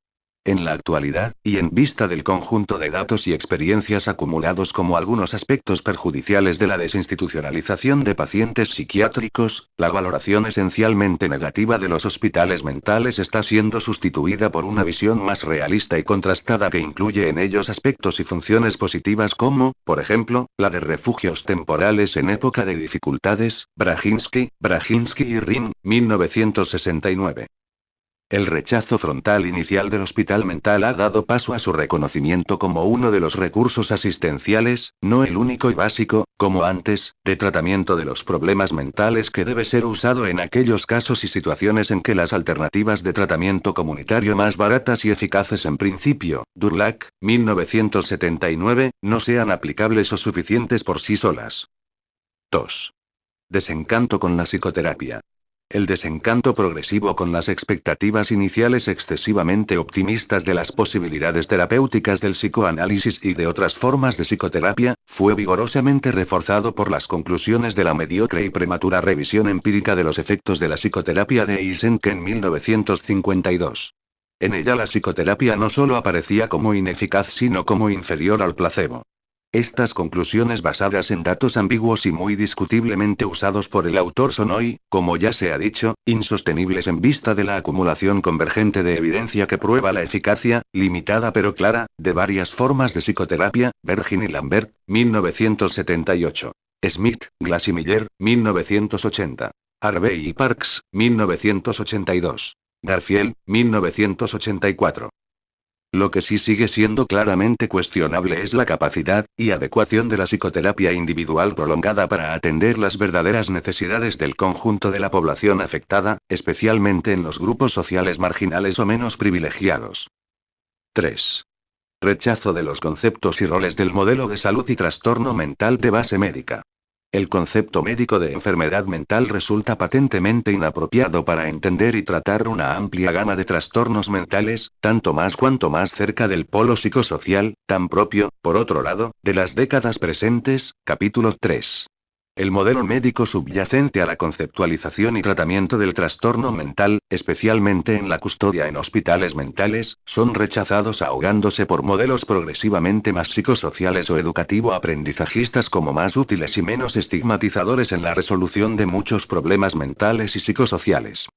[SPEAKER 1] En la actualidad, y en vista del conjunto de datos y experiencias acumulados como algunos aspectos perjudiciales de la desinstitucionalización de pacientes psiquiátricos, la valoración esencialmente negativa de los hospitales mentales está siendo sustituida por una visión más realista y contrastada que incluye en ellos aspectos y funciones positivas como, por ejemplo, la de refugios temporales en época de dificultades, Brajinski y Rin, 1969. El rechazo frontal inicial del hospital mental ha dado paso a su reconocimiento como uno de los recursos asistenciales, no el único y básico, como antes, de tratamiento de los problemas mentales que debe ser usado en aquellos casos y situaciones en que las alternativas de tratamiento comunitario más baratas y eficaces en principio, Durlac, 1979, no sean aplicables o suficientes por sí solas. 2. Desencanto con la psicoterapia. El desencanto progresivo con las expectativas iniciales excesivamente optimistas de las posibilidades terapéuticas del psicoanálisis y de otras formas de psicoterapia, fue vigorosamente reforzado por las conclusiones de la mediocre y prematura revisión empírica de los efectos de la psicoterapia de Eysenck en 1952. En ella la psicoterapia no solo aparecía como ineficaz sino como inferior al placebo. Estas conclusiones basadas en datos ambiguos y muy discutiblemente usados por el autor son hoy, como ya se ha dicho, insostenibles en vista de la acumulación convergente de evidencia que prueba la eficacia, limitada pero clara, de varias formas de psicoterapia, Bergin y Lambert, 1978. Smith, Glass y Miller, 1980. Harvey y Parks, 1982. Garfield, 1984. Lo que sí sigue siendo claramente cuestionable es la capacidad y adecuación de la psicoterapia individual prolongada para atender las verdaderas necesidades del conjunto de la población afectada, especialmente en los grupos sociales marginales o menos privilegiados. 3. Rechazo de los conceptos y roles del modelo de salud y trastorno mental de base médica. El concepto médico de enfermedad mental resulta patentemente inapropiado para entender y tratar una amplia gama de trastornos mentales, tanto más cuanto más cerca del polo psicosocial, tan propio, por otro lado, de las décadas presentes, capítulo 3. El modelo médico subyacente a la conceptualización y tratamiento del trastorno mental, especialmente en la custodia en hospitales mentales, son rechazados ahogándose por modelos progresivamente más psicosociales o educativo-aprendizajistas como más útiles y menos estigmatizadores en la resolución de muchos problemas mentales y psicosociales.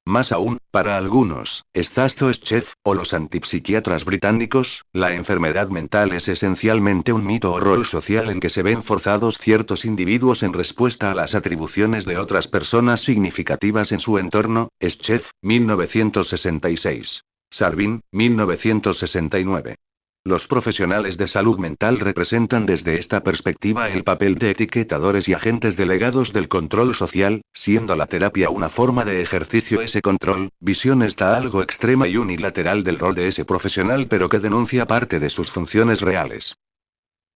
[SPEAKER 1] Más aún, para algunos, Stasto Schiff, o los antipsiquiatras británicos, la enfermedad mental es esencialmente un mito o rol social en que se ven forzados ciertos individuos en respuesta a las atribuciones de otras personas significativas en su entorno, Schiff, 1966. Sarvin, 1969. Los profesionales de salud mental representan desde esta perspectiva el papel de etiquetadores y agentes delegados del control social, siendo la terapia una forma de ejercicio ese control, visión está algo extrema y unilateral del rol de ese profesional pero que denuncia parte de sus funciones reales.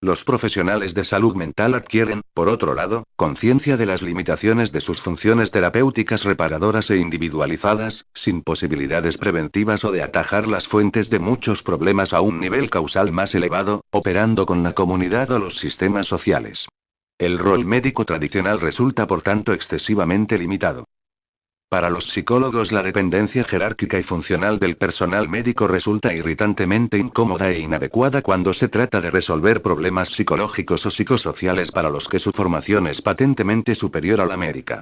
[SPEAKER 1] Los profesionales de salud mental adquieren, por otro lado, conciencia de las limitaciones de sus funciones terapéuticas reparadoras e individualizadas, sin posibilidades preventivas o de atajar las fuentes de muchos problemas a un nivel causal más elevado, operando con la comunidad o los sistemas sociales. El rol médico tradicional resulta por tanto excesivamente limitado. Para los psicólogos la dependencia jerárquica y funcional del personal médico resulta irritantemente incómoda e inadecuada cuando se trata de resolver problemas psicológicos o psicosociales para los que su formación es patentemente superior a la médica.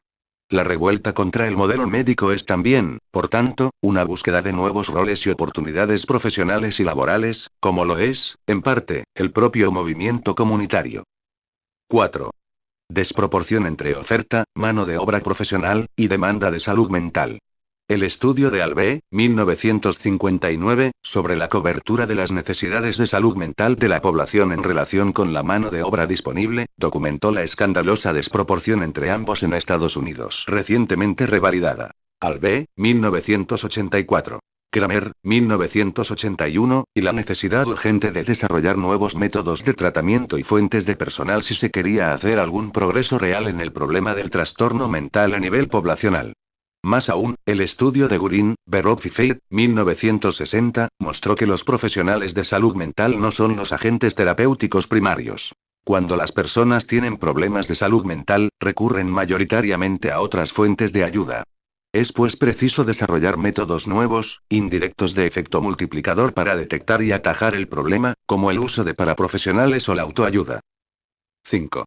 [SPEAKER 1] La revuelta contra el modelo médico es también, por tanto, una búsqueda de nuevos roles y oportunidades profesionales y laborales, como lo es, en parte, el propio movimiento comunitario. 4. Desproporción entre oferta, mano de obra profesional, y demanda de salud mental. El estudio de Albe, 1959, sobre la cobertura de las necesidades de salud mental de la población en relación con la mano de obra disponible, documentó la escandalosa desproporción entre ambos en Estados Unidos, recientemente revalidada. Albe, 1984. Kramer, 1981, y la necesidad urgente de desarrollar nuevos métodos de tratamiento y fuentes de personal si se quería hacer algún progreso real en el problema del trastorno mental a nivel poblacional. Más aún, el estudio de Gurin, Beroff y Feit, 1960, mostró que los profesionales de salud mental no son los agentes terapéuticos primarios. Cuando las personas tienen problemas de salud mental, recurren mayoritariamente a otras fuentes de ayuda. Es pues preciso desarrollar métodos nuevos, indirectos de efecto multiplicador para detectar y atajar el problema, como el uso de paraprofesionales o la autoayuda. 5.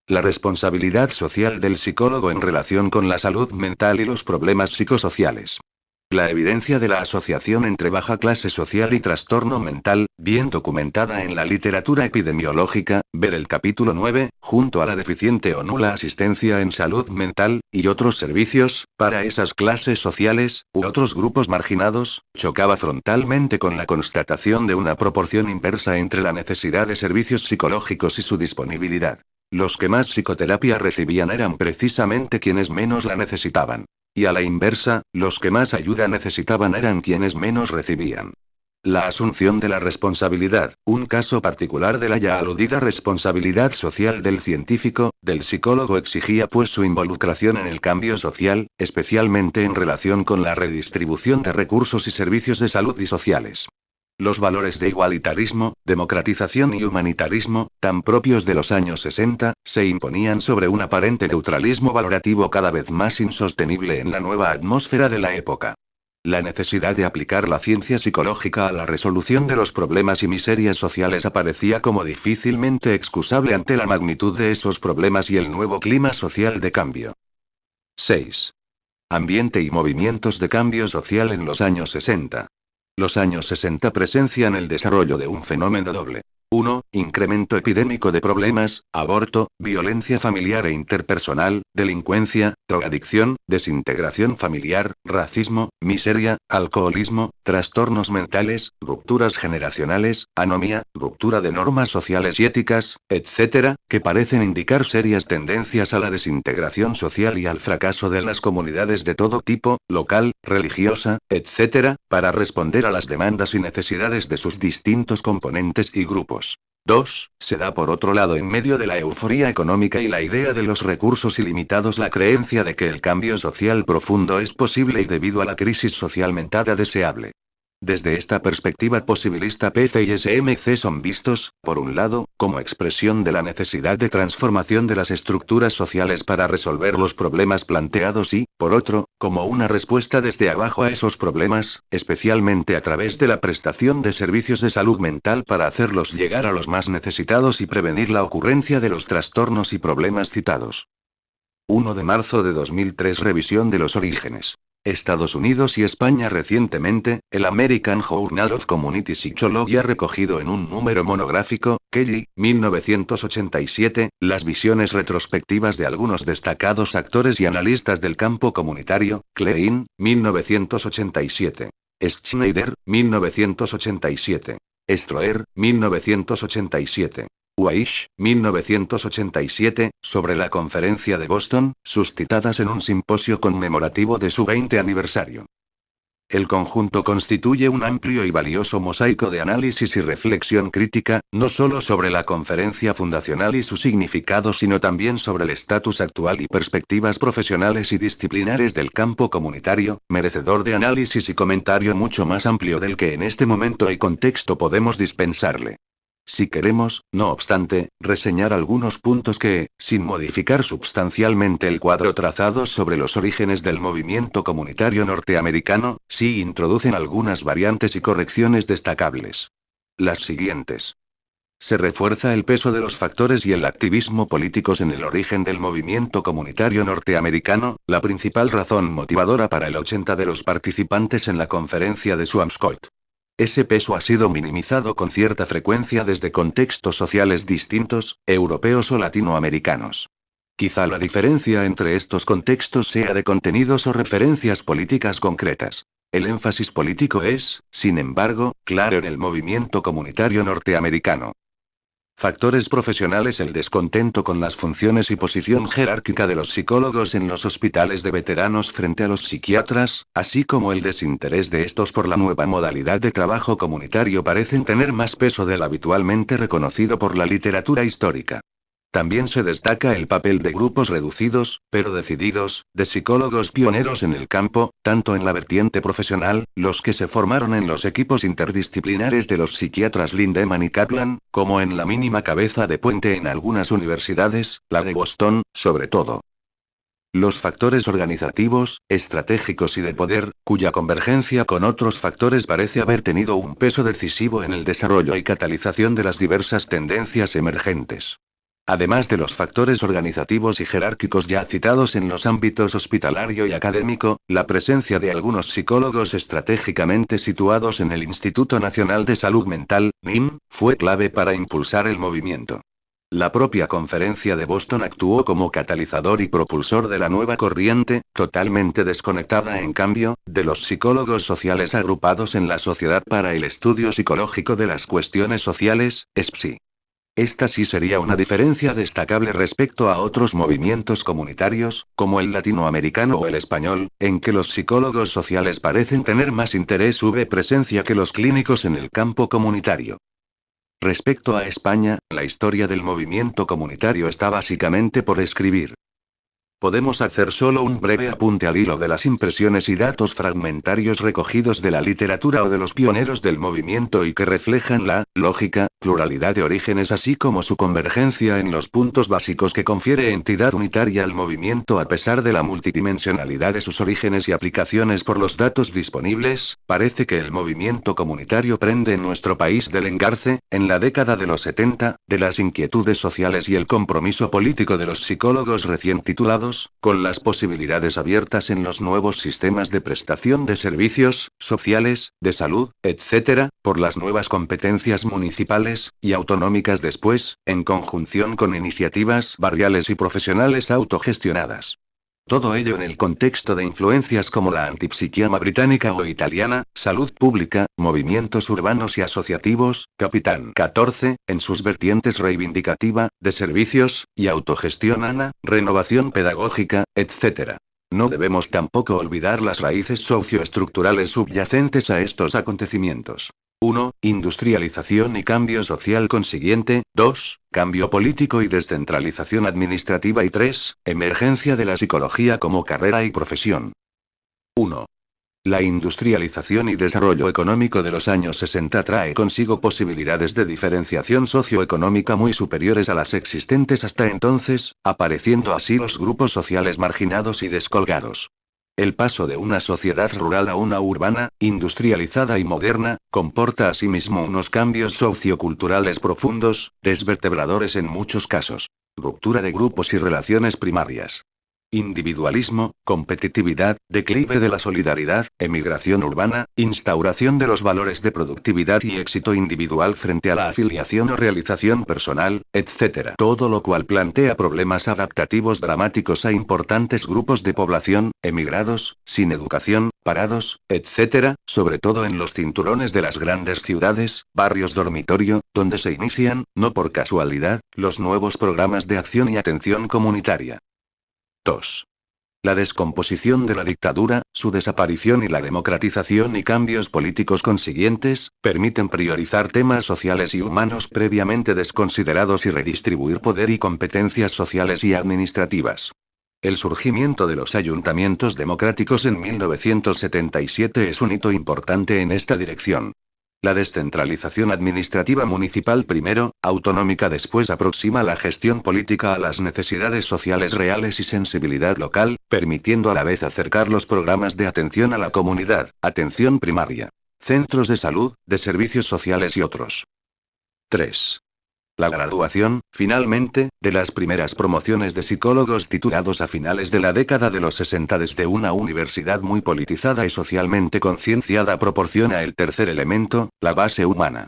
[SPEAKER 1] La responsabilidad social del psicólogo en relación con la salud mental y los problemas psicosociales. La evidencia de la asociación entre baja clase social y trastorno mental, bien documentada en la literatura epidemiológica, ver el capítulo 9, junto a la deficiente o nula asistencia en salud mental, y otros servicios, para esas clases sociales, u otros grupos marginados, chocaba frontalmente con la constatación de una proporción inversa entre la necesidad de servicios psicológicos y su disponibilidad. Los que más psicoterapia recibían eran precisamente quienes menos la necesitaban. Y a la inversa, los que más ayuda necesitaban eran quienes menos recibían. La asunción de la responsabilidad, un caso particular de la ya aludida responsabilidad social del científico, del psicólogo exigía pues su involucración en el cambio social, especialmente en relación con la redistribución de recursos y servicios de salud y sociales. Los valores de igualitarismo, democratización y humanitarismo, tan propios de los años 60, se imponían sobre un aparente neutralismo valorativo cada vez más insostenible en la nueva atmósfera de la época. La necesidad de aplicar la ciencia psicológica a la resolución de los problemas y miserias sociales aparecía como difícilmente excusable ante la magnitud de esos problemas y el nuevo clima social de cambio. 6. Ambiente y movimientos de cambio social en los años 60. Los años 60 presencian el desarrollo de un fenómeno doble. 1. Incremento epidémico de problemas, aborto, violencia familiar e interpersonal, delincuencia, drogadicción, desintegración familiar, racismo, miseria, alcoholismo, trastornos mentales, rupturas generacionales, anomia, ruptura de normas sociales y éticas, etc., que parecen indicar serias tendencias a la desintegración social y al fracaso de las comunidades de todo tipo, local, religiosa, etc., para responder a las demandas y necesidades de sus distintos componentes y grupos. 2. Se da por otro lado en medio de la euforia económica y la idea de los recursos ilimitados la creencia de que el cambio social profundo es posible y debido a la crisis social mentada deseable. Desde esta perspectiva posibilista PC y SMC son vistos, por un lado, como expresión de la necesidad de transformación de las estructuras sociales para resolver los problemas planteados y, por otro, como una respuesta desde abajo a esos problemas, especialmente a través de la prestación de servicios de salud mental para hacerlos llegar a los más necesitados y prevenir la ocurrencia de los trastornos y problemas citados. 1 de marzo de 2003 Revisión de los orígenes. Estados Unidos y España recientemente, el American Journal of Community Psychology ha recogido en un número monográfico, Kelly, 1987, las visiones retrospectivas de algunos destacados actores y analistas del campo comunitario, Klein, 1987. Schneider, 1987. Stroer, 1987. Weiss, 1987, sobre la conferencia de Boston, suscitadas en un simposio conmemorativo de su 20 aniversario. El conjunto constituye un amplio y valioso mosaico de análisis y reflexión crítica, no solo sobre la conferencia fundacional y su significado, sino también sobre el estatus actual y perspectivas profesionales y disciplinares del campo comunitario, merecedor de análisis y comentario mucho más amplio del que en este momento y contexto podemos dispensarle. Si queremos, no obstante, reseñar algunos puntos que, sin modificar sustancialmente el cuadro trazado sobre los orígenes del movimiento comunitario norteamericano, sí introducen algunas variantes y correcciones destacables. Las siguientes. Se refuerza el peso de los factores y el activismo políticos en el origen del movimiento comunitario norteamericano, la principal razón motivadora para el 80% de los participantes en la conferencia de Swampscott. Ese peso ha sido minimizado con cierta frecuencia desde contextos sociales distintos, europeos o latinoamericanos. Quizá la diferencia entre estos contextos sea de contenidos o referencias políticas concretas. El énfasis político es, sin embargo, claro en el movimiento comunitario norteamericano. Factores profesionales. El descontento con las funciones y posición jerárquica de los psicólogos en los hospitales de veteranos frente a los psiquiatras, así como el desinterés de estos por la nueva modalidad de trabajo comunitario parecen tener más peso del habitualmente reconocido por la literatura histórica. También se destaca el papel de grupos reducidos, pero decididos, de psicólogos pioneros en el campo, tanto en la vertiente profesional, los que se formaron en los equipos interdisciplinares de los psiquiatras Lindemann y Kaplan, como en la mínima cabeza de puente en algunas universidades, la de Boston, sobre todo. Los factores organizativos, estratégicos y de poder, cuya convergencia con otros factores parece haber tenido un peso decisivo en el desarrollo y catalización de las diversas tendencias emergentes. Además de los factores organizativos y jerárquicos ya citados en los ámbitos hospitalario y académico, la presencia de algunos psicólogos estratégicamente situados en el Instituto Nacional de Salud Mental, NIM, fue clave para impulsar el movimiento. La propia conferencia de Boston actuó como catalizador y propulsor de la nueva corriente, totalmente desconectada en cambio, de los psicólogos sociales agrupados en la Sociedad para el Estudio Psicológico de las Cuestiones Sociales, SPSI. Esta sí sería una diferencia destacable respecto a otros movimientos comunitarios, como el latinoamericano o el español, en que los psicólogos sociales parecen tener más interés u presencia que los clínicos en el campo comunitario. Respecto a España, la historia del movimiento comunitario está básicamente por escribir. Podemos hacer solo un breve apunte al hilo de las impresiones y datos fragmentarios recogidos de la literatura o de los pioneros del movimiento y que reflejan la lógica, pluralidad de orígenes así como su convergencia en los puntos básicos que confiere entidad unitaria al movimiento a pesar de la multidimensionalidad de sus orígenes y aplicaciones por los datos disponibles. Parece que el movimiento comunitario prende en nuestro país del engarce, en la década de los 70, de las inquietudes sociales y el compromiso político de los psicólogos recién titulados, con las posibilidades abiertas en los nuevos sistemas de prestación de servicios sociales, de salud, etc., por las nuevas competencias municipales y autonómicas después, en conjunción con iniciativas barriales y profesionales autogestionadas. Todo ello en el contexto de influencias como la antipsiquiama británica o italiana, salud pública, movimientos urbanos y asociativos, Capitán 14, en sus vertientes reivindicativa, de servicios, y autogestión ANA, renovación pedagógica, etc. No debemos tampoco olvidar las raíces socioestructurales subyacentes a estos acontecimientos. 1. Industrialización y cambio social consiguiente. 2. Cambio político y descentralización administrativa. Y 3. Emergencia de la psicología como carrera y profesión. 1. La industrialización y desarrollo económico de los años 60 trae consigo posibilidades de diferenciación socioeconómica muy superiores a las existentes hasta entonces, apareciendo así los grupos sociales marginados y descolgados. El paso de una sociedad rural a una urbana, industrializada y moderna, comporta asimismo unos cambios socioculturales profundos, desvertebradores en muchos casos. Ruptura de grupos y relaciones primarias. Individualismo, competitividad, declive de la solidaridad, emigración urbana, instauración de los valores de productividad y éxito individual frente a la afiliación o realización personal, etc. Todo lo cual plantea problemas adaptativos dramáticos a importantes grupos de población, emigrados, sin educación, parados, etc., sobre todo en los cinturones de las grandes ciudades, barrios dormitorio, donde se inician, no por casualidad, los nuevos programas de acción y atención comunitaria. 2. La descomposición de la dictadura, su desaparición y la democratización y cambios políticos consiguientes, permiten priorizar temas sociales y humanos previamente desconsiderados y redistribuir poder y competencias sociales y administrativas. El surgimiento de los ayuntamientos democráticos en 1977 es un hito importante en esta dirección. La descentralización administrativa municipal primero, autonómica después aproxima la gestión política a las necesidades sociales reales y sensibilidad local, permitiendo a la vez acercar los programas de atención a la comunidad, atención primaria, centros de salud, de servicios sociales y otros. 3. La graduación, finalmente, de las primeras promociones de psicólogos titulados a finales de la década de los 60 desde una universidad muy politizada y socialmente concienciada proporciona el tercer elemento, la base humana.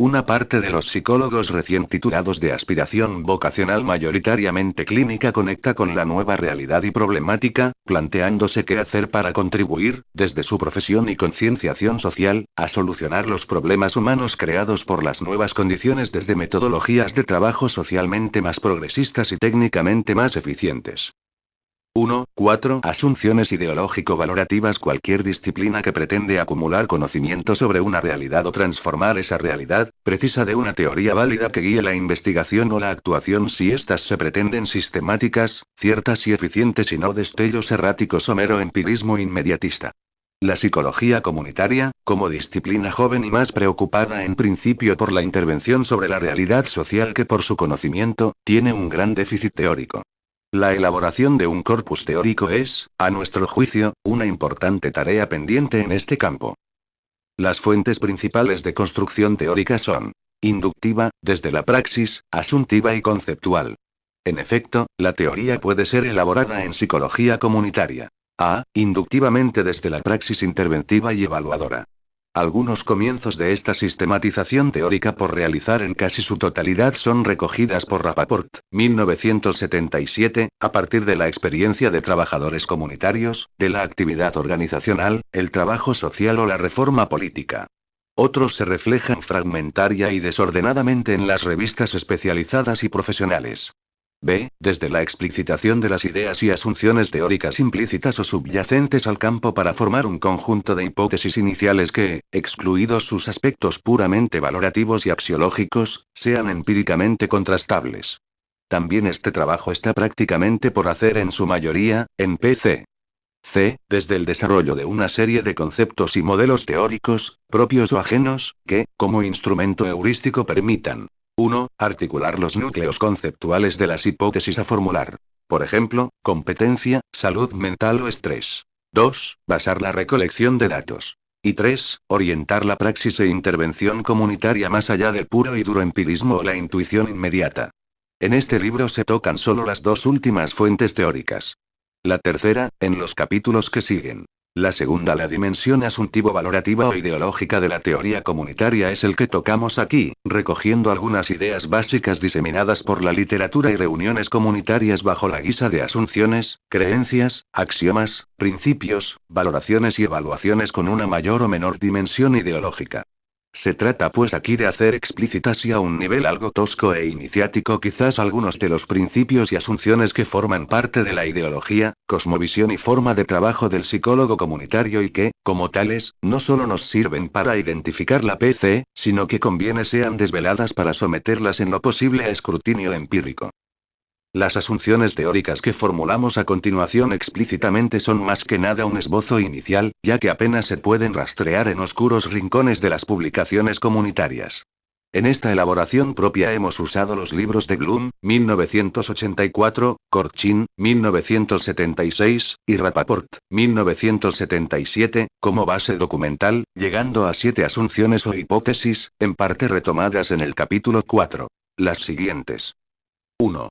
[SPEAKER 1] Una parte de los psicólogos recién titulados de aspiración vocacional mayoritariamente clínica conecta con la nueva realidad y problemática, planteándose qué hacer para contribuir, desde su profesión y concienciación social, a solucionar los problemas humanos creados por las nuevas condiciones desde metodologías de trabajo socialmente más progresistas y técnicamente más eficientes. 1. 4. Asunciones ideológico-valorativas. Cualquier disciplina que pretende acumular conocimiento sobre una realidad o transformar esa realidad, precisa de una teoría válida que guíe la investigación o la actuación si éstas se pretenden sistemáticas, ciertas y eficientes y no destellos erráticos o mero empirismo inmediatista. La psicología comunitaria, como disciplina joven y más preocupada en principio por la intervención sobre la realidad social que por su conocimiento, tiene un gran déficit teórico. La elaboración de un corpus teórico es, a nuestro juicio, una importante tarea pendiente en este campo. Las fuentes principales de construcción teórica son inductiva, desde la praxis, asuntiva y conceptual. En efecto, la teoría puede ser elaborada en psicología comunitaria. A. Inductivamente desde la praxis interventiva y evaluadora. Algunos comienzos de esta sistematización teórica por realizar en casi su totalidad son recogidas por Rappaport, 1977, a partir de la experiencia de trabajadores comunitarios, de la actividad organizacional, el trabajo social o la reforma política. Otros se reflejan fragmentaria y desordenadamente en las revistas especializadas y profesionales. B. Desde la explicitación de las ideas y asunciones teóricas implícitas o subyacentes al campo para formar un conjunto de hipótesis iniciales que, excluidos sus aspectos puramente valorativos y axiológicos, sean empíricamente contrastables. También este trabajo está prácticamente por hacer en su mayoría, en PC. C. Desde el desarrollo de una serie de conceptos y modelos teóricos, propios o ajenos, que, como instrumento heurístico permitan 1. Articular los núcleos conceptuales de las hipótesis a formular. Por ejemplo, competencia, salud mental o estrés. 2. Basar la recolección de datos. Y 3. Orientar la praxis e intervención comunitaria más allá del puro y duro empirismo o la intuición inmediata. En este libro se tocan solo las dos últimas fuentes teóricas. La tercera, en los capítulos que siguen. La segunda, la dimensión asuntivo-valorativa o ideológica de la teoría comunitaria es el que tocamos aquí, recogiendo algunas ideas básicas diseminadas por la literatura y reuniones comunitarias bajo la guisa de asunciones, creencias, axiomas, principios, valoraciones y evaluaciones con una mayor o menor dimensión ideológica. Se trata pues aquí de hacer explícitas y a un nivel algo tosco e iniciático quizás algunos de los principios y asunciones que forman parte de la ideología, cosmovisión y forma de trabajo del psicólogo comunitario y que, como tales, no solo nos sirven para identificar la PC, sino que conviene sean desveladas para someterlas en lo posible a escrutinio empírico. Las asunciones teóricas que formulamos a continuación explícitamente son más que nada un esbozo inicial, ya que apenas se pueden rastrear en oscuros rincones de las publicaciones comunitarias. En esta elaboración propia hemos usado los libros de Bloom, 1984, Korchin, 1976, y Rappaport, 1977, como base documental, llegando a 7 asunciones o hipótesis, en parte retomadas en el capítulo 4. Las siguientes. 1.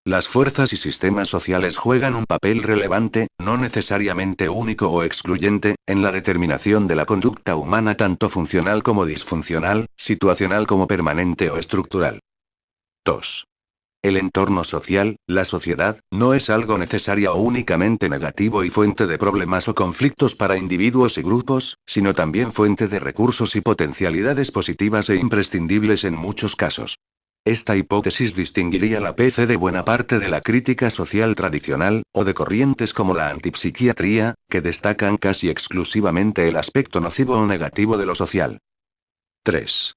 [SPEAKER 1] Las fuerzas y sistemas sociales juegan un papel relevante, no necesariamente único o excluyente, en la determinación de la conducta humana tanto funcional como disfuncional, situacional como permanente o estructural. 2. El entorno social, la sociedad, no es algo necesario o únicamente negativo y fuente de problemas o conflictos para individuos y grupos, sino también fuente de recursos y potencialidades positivas e imprescindibles en muchos casos. Esta hipótesis distinguiría la PC de buena parte de la crítica social tradicional, o de corrientes como la antipsiquiatría, que destacan casi exclusivamente el aspecto nocivo o negativo de lo social. 3.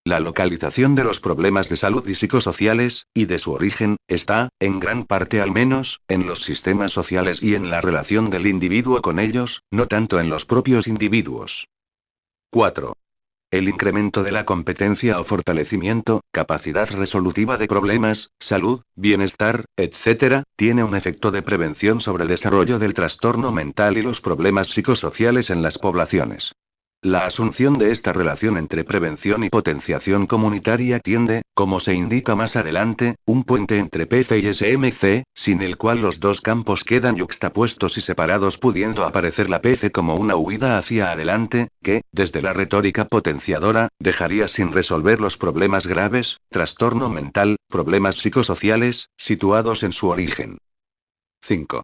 [SPEAKER 1] La localización de los problemas de salud y psicosociales, y de su origen, está, en gran parte al menos, en los sistemas sociales y en la relación del individuo con ellos, no tanto en los propios individuos. 4. El incremento de la competencia o fortalecimiento, capacidad resolutiva de problemas, salud, bienestar, etc., tiene un efecto de prevención sobre el desarrollo del trastorno mental y los problemas psicosociales en las poblaciones. La asunción de esta relación entre prevención y potenciación comunitaria tiende, como se indica más adelante, un puente entre PC y SMC, sin el cual los dos campos quedan yuxtapuestos y separados, pudiendo aparecer la PC como una huida hacia adelante, que, desde la retórica potenciadora, dejaría sin resolver los problemas graves, trastorno mental, problemas psicosociales, situados en su origen. 5.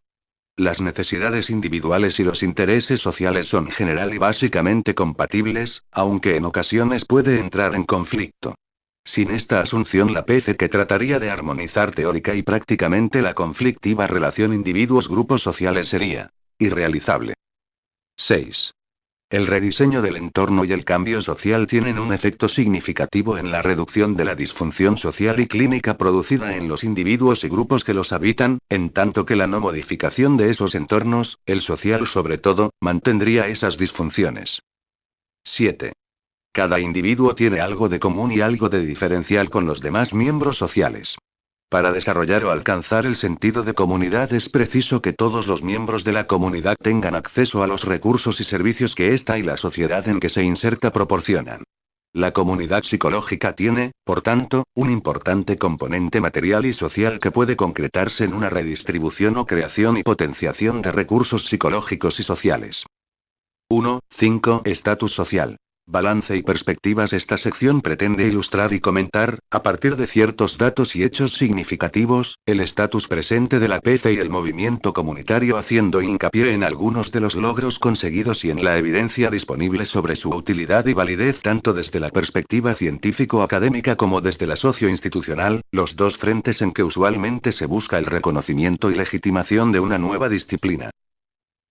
[SPEAKER 1] Las necesidades individuales y los intereses sociales son general y básicamente compatibles, aunque en ocasiones puede entrar en conflicto. Sin esta asunción, la PC que trataría de armonizar teórica y prácticamente la conflictiva relación individuos-grupos sociales sería irrealizable. 6. El rediseño del entorno y el cambio social tienen un efecto significativo en la reducción de la disfunción social y clínica producida en los individuos y grupos que los habitan, en tanto que la no modificación de esos entornos, el social sobre todo, mantendría esas disfunciones. 7. Cada individuo tiene algo de común y algo de diferencial con los demás miembros sociales. Para desarrollar o alcanzar el sentido de comunidad es preciso que todos los miembros de la comunidad tengan acceso a los recursos y servicios que ésta y la sociedad en que se inserta proporcionan. La comunidad psicológica tiene, por tanto, un importante componente material y social que puede concretarse en una redistribución o creación y potenciación de recursos psicológicos y sociales. 1.5. Estatus social. Balance y perspectivas. Esta sección pretende ilustrar y comentar, a partir de ciertos datos y hechos significativos, el estatus presente de la PC y el movimiento comunitario, haciendo hincapié en algunos de los logros conseguidos y en la evidencia disponible sobre su utilidad y validez tanto desde la perspectiva científico-académica como desde la socio-institucional, los dos frentes en que usualmente se busca el reconocimiento y legitimación de una nueva disciplina.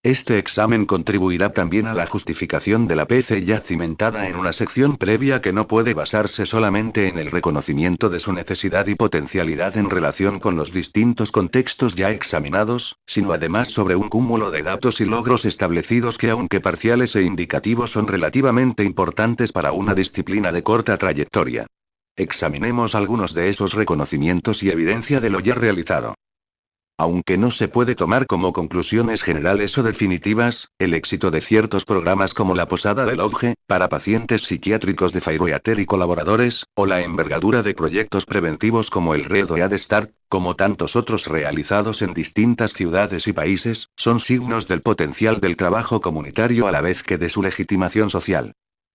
[SPEAKER 1] Este examen contribuirá también a la justificación de la PC ya cimentada en una sección previa que no puede basarse solamente en el reconocimiento de su necesidad y potencialidad en relación con los distintos contextos ya examinados, sino además sobre un cúmulo de datos y logros establecidos que, aunque parciales e indicativos, son relativamente importantes para una disciplina de corta trayectoria. Examinemos algunos de esos reconocimientos y evidencia de lo ya realizado. Aunque no se puede tomar como conclusiones generales o definitivas, el éxito de ciertos programas como la Posada del Auge, para pacientes psiquiátricos de Fairoyater y colaboradores, o la envergadura de proyectos preventivos como el Red Oead Start, como tantos otros realizados en distintas ciudades y países, son signos del potencial del trabajo comunitario a la vez que de su legitimación social.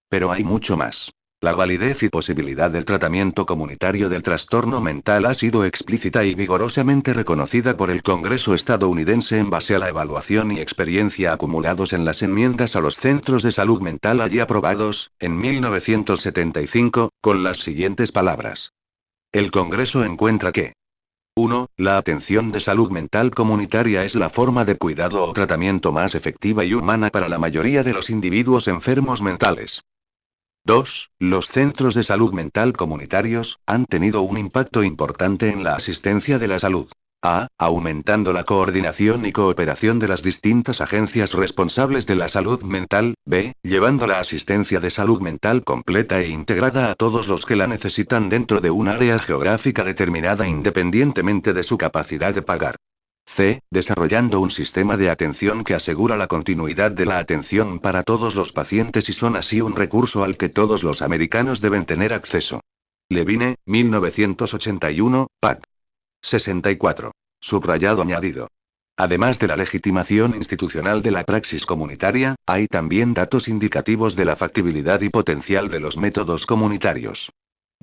[SPEAKER 1] Pero hay mucho más. La validez y posibilidad del tratamiento comunitario del trastorno mental ha sido explícita y vigorosamente reconocida por el Congreso estadounidense en base a la evaluación y experiencia acumulados en las enmiendas a los centros de salud mental allí aprobados, en 1975, con las siguientes palabras. El Congreso encuentra que 1. La atención de salud mental comunitaria es la forma de cuidado o tratamiento más efectiva y humana para la mayoría de los individuos enfermos mentales. 2. Los centros de salud mental comunitarios han tenido un impacto importante en la asistencia de la salud. A. Aumentando la coordinación y cooperación de las distintas agencias responsables de la salud mental. B. Llevando la asistencia de salud mental completa e integrada a todos los que la necesitan dentro de un área geográfica determinada independientemente de su capacidad de pagar. C. Desarrollando un sistema de atención que asegura la continuidad de la atención para todos los pacientes y son así un recurso al que todos los americanos deben tener acceso. Levine, 1981, pág. 64. Subrayado añadido. Además de la legitimación institucional de la praxis comunitaria, hay también datos indicativos de la factibilidad y potencial de los métodos comunitarios.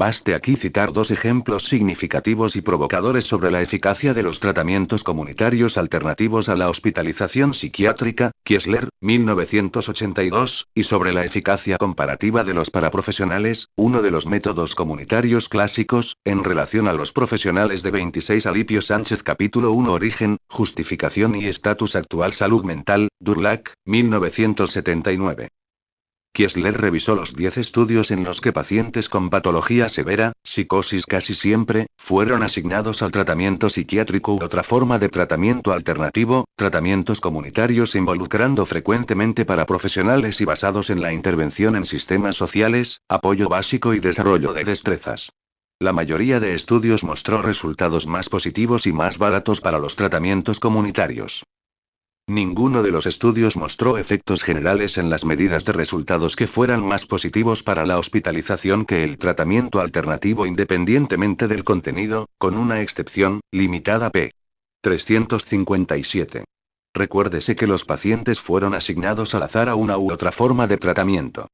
[SPEAKER 1] Baste aquí citar dos ejemplos significativos y provocadores sobre la eficacia de los tratamientos comunitarios alternativos a la hospitalización psiquiátrica, Kiesler, 1982, y sobre la eficacia comparativa de los paraprofesionales, uno de los métodos comunitarios clásicos, en relación a los profesionales de 26 Alipio Sánchez. Capítulo 1. Origen, justificación y estatus actual. Salud mental, Durlac, 1979. Kiesler revisó los 10 estudios en los que pacientes con patología severa, psicosis casi siempre, fueron asignados al tratamiento psiquiátrico u otra forma de tratamiento alternativo, tratamientos comunitarios involucrando frecuentemente para profesionales y basados en la intervención en sistemas sociales, apoyo básico y desarrollo de destrezas. La mayoría de estudios mostró resultados más positivos y más baratos para los tratamientos comunitarios. Ninguno de los estudios mostró efectos generales en las medidas de resultados que fueran más positivos para la hospitalización que el tratamiento alternativo independientemente del contenido, con una excepción, limitada p. 357. Recuérdese que los pacientes fueron asignados al azar a una u otra forma de tratamiento.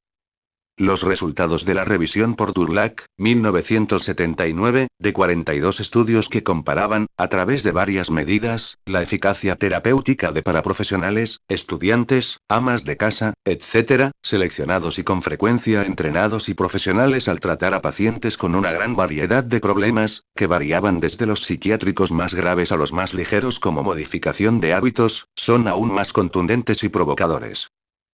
[SPEAKER 1] Los resultados de la revisión por Durlach, 1979, de 42 estudios que comparaban, a través de varias medidas, la eficacia terapéutica de paraprofesionales, estudiantes, amas de casa, etc., seleccionados y con frecuencia entrenados y profesionales al tratar a pacientes con una gran variedad de problemas, que variaban desde los psiquiátricos más graves a los más ligeros como modificación de hábitos, son aún más contundentes y provocadores.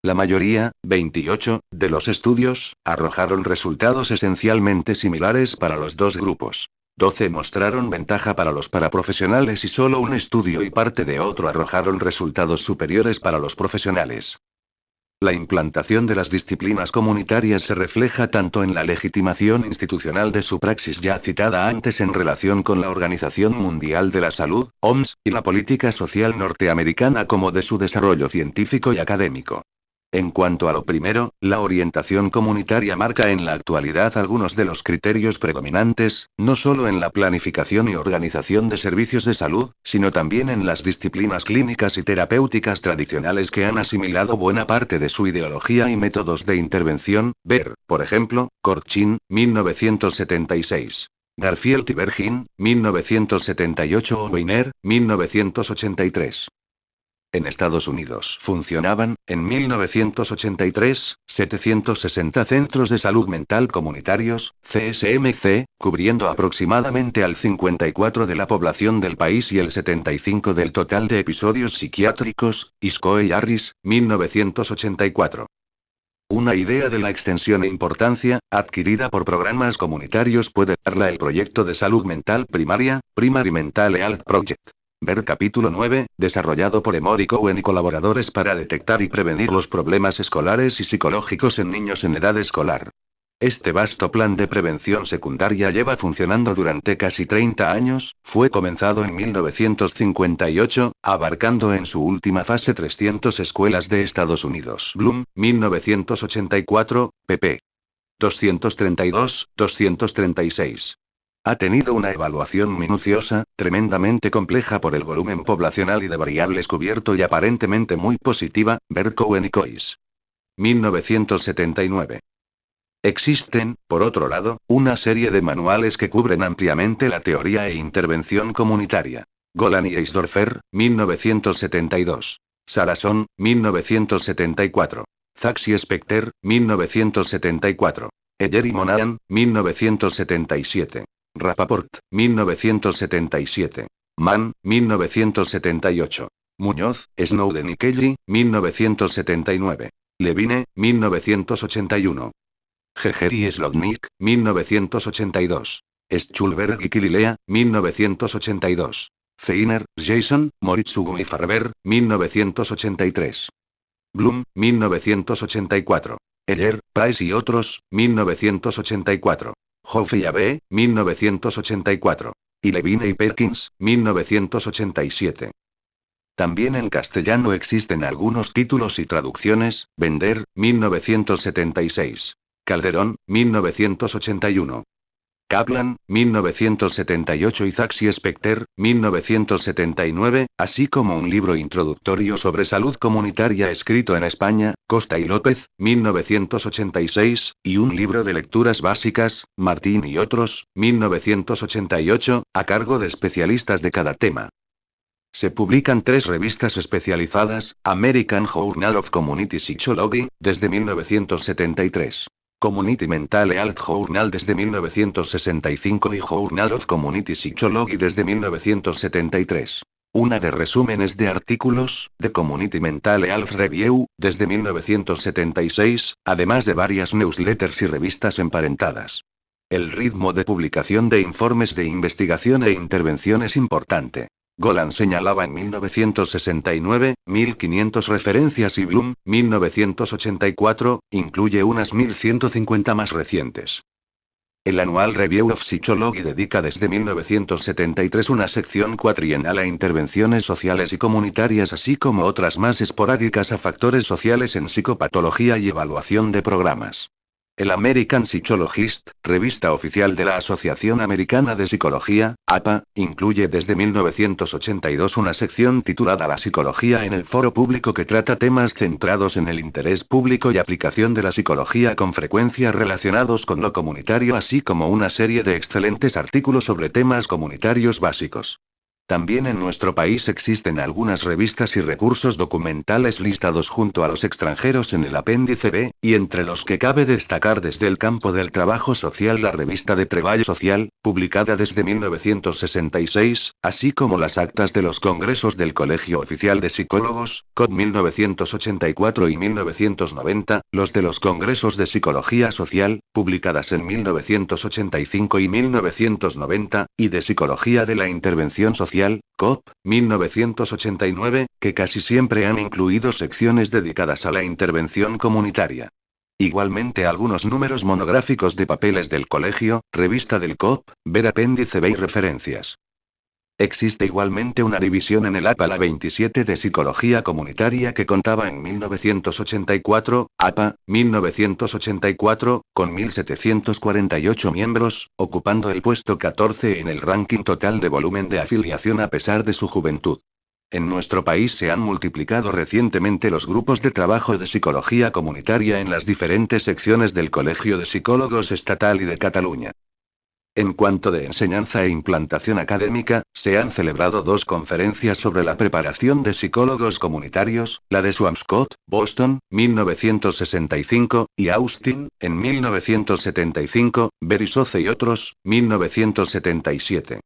[SPEAKER 1] La mayoría, 28, de los estudios, arrojaron resultados esencialmente similares para los dos grupos. 12 mostraron ventaja para los paraprofesionales y solo un estudio y parte de otro arrojaron resultados superiores para los profesionales. La implantación de las disciplinas comunitarias se refleja tanto en la legitimación institucional de su praxis ya citada antes en relación con la Organización Mundial de la Salud, OMS, y la política social norteamericana como de su desarrollo científico y académico. En cuanto a lo primero, la orientación comunitaria marca en la actualidad algunos de los criterios predominantes, no solo en la planificación y organización de servicios de salud, sino también en las disciplinas clínicas y terapéuticas tradicionales que han asimilado buena parte de su ideología y métodos de intervención, ver, por ejemplo, Korchin, 1976. Garfield y Bergin, 1978 o Weiner, 1983. En Estados Unidos funcionaban, en 1983, 760 centros de salud mental comunitarios, CSMC, cubriendo aproximadamente al 54% de la población del país y el 75% del total de episodios psiquiátricos, Iscoe y Harris, 1984. Una idea de la extensión e importancia, adquirida por programas comunitarios puede darla el proyecto de salud mental primaria, Primary Mental Health Project. Ver capítulo 9, desarrollado por Emory Cohen y colaboradores para detectar y prevenir los problemas escolares y psicológicos en niños en edad escolar. Este vasto plan de prevención secundaria lleva funcionando durante casi 30 años, fue comenzado en 1958, abarcando en su última fase 300 escuelas de Estados Unidos. Bloom, 1984, pp. 232, 236. Ha tenido una evaluación minuciosa, tremendamente compleja por el volumen poblacional y de variables cubierto y aparentemente muy positiva, ver Cohen y Coyce. 1979. Existen, por otro lado, una serie de manuales que cubren ampliamente la teoría e intervención comunitaria. Golan y Eisdorfer, 1972. Sarason, 1974. Sachs y Specter, 1974. Eyer y Monahan, 1977. Rappaport, 1977. Mann, 1978. Muñoz, Snowden y Kelly, 1979. Levine, 1981. Geger y Slotnick, 1982. Schulberg y Kililea, 1982. Feiner, Jason, Moritsugu y Farber, 1983. Bloom, 1984. Heller, Price y otros, 1984. Hoff y A.B., 1984. Y Levine y Perkins, 1987. También en castellano existen algunos títulos y traducciones, Bender, 1976. Calderón, 1981. Kaplan, 1978 y Sachs y Specter, 1979, así como un libro introductorio sobre salud comunitaria escrito en España, Costa y López, 1986, y un libro de lecturas básicas, Martín y otros, 1988, a cargo de especialistas de cada tema. Se publican 3 revistas especializadas, American Journal of Community Psychology, desde 1973. Community Mental Health Journal desde 1965 y Journal of Community Psychology desde 1973. Una de resúmenes de artículos, The Community Mental Health Review, desde 1976, además de varias newsletters y revistas emparentadas. El ritmo de publicación de informes de investigación e intervención es importante. Golan señalaba en 1969, 1500 referencias y Bloom, 1984, incluye unas 1150 más recientes. El Annual Review of Psychology dedica desde 1973 una sección cuatrienal a intervenciones sociales y comunitarias, así como otras más esporádicas a factores sociales en psicopatología y evaluación de programas. El American Psychologist, revista oficial de la Asociación Americana de Psicología, APA, incluye desde 1982 una sección titulada La psicología en el foro público que trata temas centrados en el interés público y aplicación de la psicología con frecuencia relacionados con lo comunitario, así como una serie de excelentes artículos sobre temas comunitarios básicos. También en nuestro país existen algunas revistas y recursos documentales listados junto a los extranjeros en el apéndice B, y entre los que cabe destacar desde el campo del trabajo social la revista de Treball Social, publicada desde 1966, así como las actas de los congresos del Colegio Oficial de Psicólogos, COP 1984 y 1990, los de los congresos de Psicología Social, publicadas en 1985 y 1990, y de Psicología de la Intervención Social, COP, 1989, que casi siempre han incluido secciones dedicadas a la intervención comunitaria. Igualmente algunos números monográficos de papeles del colegio, revista del COP, ver apéndice B y referencias. Existe igualmente una división en el APA la 27 de Psicología Comunitaria que contaba en 1984, APA, 1984, con 1.748 miembros, ocupando el puesto 14 en el ranking total de volumen de afiliación a pesar de su juventud. En nuestro país se han multiplicado recientemente los grupos de trabajo de psicología comunitaria en las diferentes secciones del Colegio de Psicólogos Estatal y de Cataluña. En cuanto de enseñanza e implantación académica, se han celebrado dos conferencias sobre la preparación de psicólogos comunitarios, la de Swampscott, Boston, 1965, y Austin, en 1975, Berisoce y otros, 1977.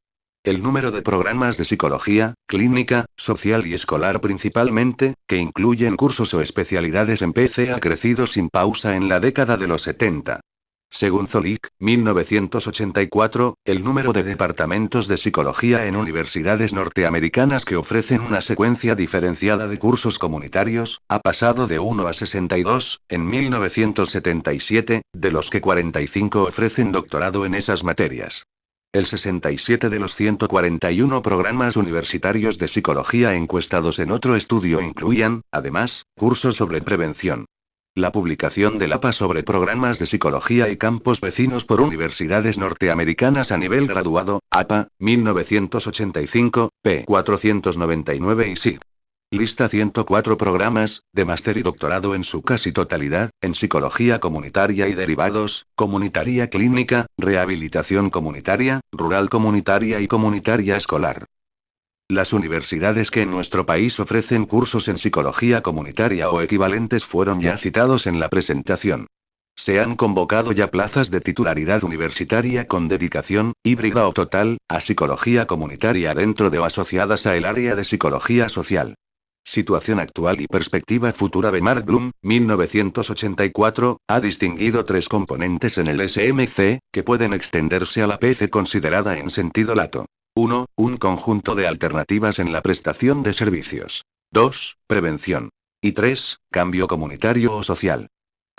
[SPEAKER 1] El número de programas de psicología, clínica, social y escolar principalmente, que incluyen cursos o especialidades en PC ha crecido sin pausa en la década de los 70. Según Zolik, 1984, el número de departamentos de psicología en universidades norteamericanas que ofrecen una secuencia diferenciada de cursos comunitarios, ha pasado de 1 a 62, en 1977, de los que 45 ofrecen doctorado en esas materias. El 67 de los 141 programas universitarios de psicología encuestados en otro estudio incluían, además, cursos sobre prevención. La publicación del APA sobre programas de psicología y campos vecinos por universidades norteamericanas a nivel graduado, APA, 1985, p. 499 y SIG. Lista 104 programas, de máster y doctorado en su casi totalidad, en psicología comunitaria y derivados, comunitaria clínica, rehabilitación comunitaria, rural comunitaria y comunitaria escolar. Las universidades que en nuestro país ofrecen cursos en psicología comunitaria o equivalentes fueron ya citados en la presentación. Se han convocado ya plazas de titularidad universitaria con dedicación, híbrida o total, a psicología comunitaria dentro de o asociadas a el área de psicología social. Situación actual y perspectiva futura de Mark Bloom, 1984, ha distinguido tres componentes en el SMC, que pueden extenderse a la PC considerada en sentido lato. 1. Un conjunto de alternativas en la prestación de servicios. 2. Prevención. Y 3. Cambio comunitario o social.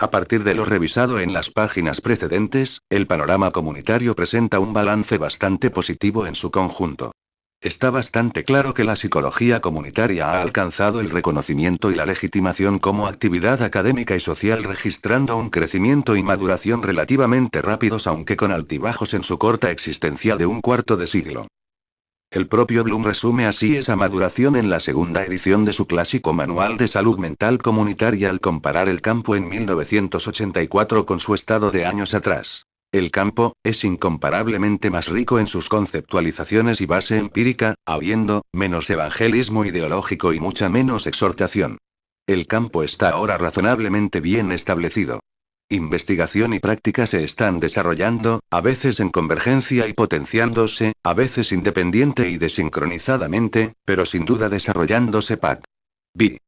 [SPEAKER 1] A partir de lo revisado en las páginas precedentes, el panorama comunitario presenta un balance bastante positivo en su conjunto. Está bastante claro que la psicología comunitaria ha alcanzado el reconocimiento y la legitimación como actividad académica y social, registrando un crecimiento y maduración relativamente rápidos aunque con altibajos en su corta existencia de un cuarto de siglo. El propio Bloom resume así esa maduración en la segunda edición de su clásico Manual de Salud Mental Comunitaria al comparar el campo en 1984 con su estado de años atrás. El campo es incomparablemente más rico en sus conceptualizaciones y base empírica, habiendo menos evangelismo ideológico y mucha menos exhortación. El campo está ahora razonablemente bien establecido. Investigación y práctica se están desarrollando, a veces en convergencia y potenciándose, a veces independiente y desincronizadamente, pero sin duda desarrollándose pac. B.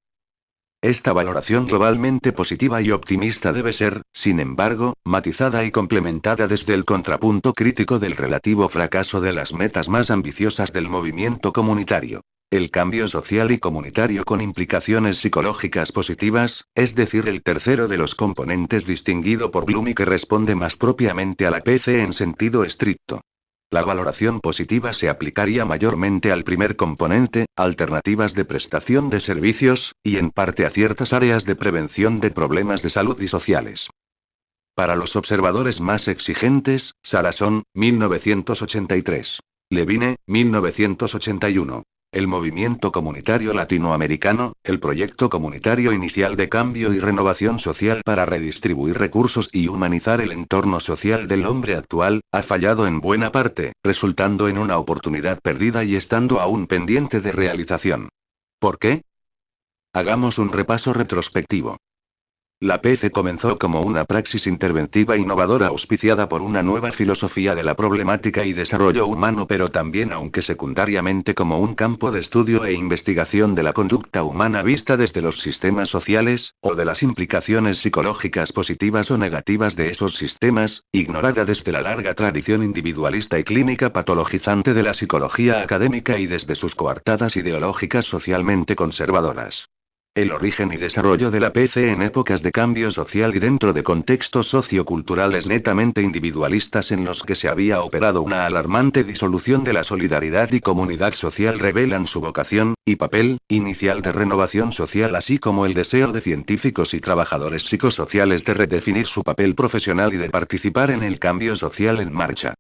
[SPEAKER 1] Esta valoración globalmente positiva y optimista debe ser, sin embargo, matizada y complementada desde el contrapunto crítico del relativo fracaso de las metas más ambiciosas del movimiento comunitario. El cambio social y comunitario con implicaciones psicológicas positivas, es decir, el tercero de los componentes distinguido por Bloom y que responde más propiamente a la PC en sentido estricto. La valoración positiva se aplicaría mayormente al primer componente, alternativas de prestación de servicios, y en parte a ciertas áreas de prevención de problemas de salud y sociales. Para los observadores más exigentes, Saracón, 1983. Levine, 1981. El movimiento comunitario latinoamericano, el proyecto comunitario inicial de cambio y renovación social para redistribuir recursos y humanizar el entorno social del hombre actual, ha fallado en buena parte, resultando en una oportunidad perdida y estando aún pendiente de realización. ¿Por qué? Hagamos un repaso retrospectivo. La PC comenzó como una praxis interventiva innovadora auspiciada por una nueva filosofía de la problemática y desarrollo humano, pero también, aunque secundariamente, como un campo de estudio e investigación de la conducta humana vista desde los sistemas sociales, o de las implicaciones psicológicas positivas o negativas de esos sistemas, ignorada desde la larga tradición individualista y clínica patologizante de la psicología académica y desde sus coartadas ideológicas socialmente conservadoras. El origen y desarrollo de la PC en épocas de cambio social y dentro de contextos socioculturales netamente individualistas en los que se había operado una alarmante disolución de la solidaridad y comunidad social revelan su vocación, y papel, inicial de renovación social, así como el deseo de científicos y trabajadores psicosociales de redefinir su papel profesional y de participar en el cambio social en marcha.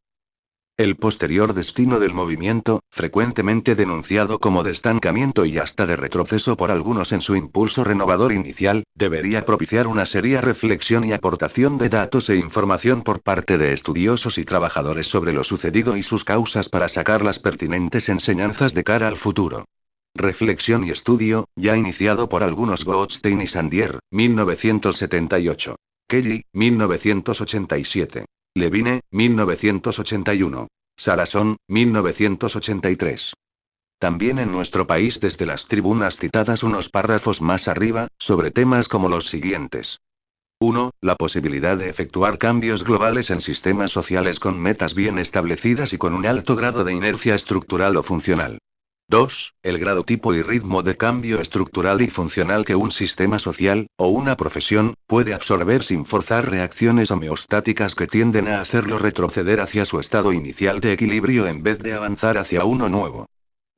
[SPEAKER 1] El posterior destino del movimiento, frecuentemente denunciado como de estancamiento y hasta de retroceso por algunos en su impulso renovador inicial, debería propiciar una seria reflexión y aportación de datos e información por parte de estudiosos y trabajadores sobre lo sucedido y sus causas para sacar las pertinentes enseñanzas de cara al futuro. Reflexión y estudio, ya iniciado por algunos Goldstein y Sandier, 1978. Kelly, 1987. Levine, 1981. Saracón, 1983. También en nuestro país desde las tribunas citadas unos párrafos más arriba, sobre temas como los siguientes. 1. La posibilidad de efectuar cambios globales en sistemas sociales con metas bien establecidas y con un alto grado de inercia estructural o funcional. 2. El grado, tipo y ritmo de cambio estructural y funcional que un sistema social, o una profesión, puede absorber sin forzar reacciones homeostáticas que tienden a hacerlo retroceder hacia su estado inicial de equilibrio en vez de avanzar hacia uno nuevo.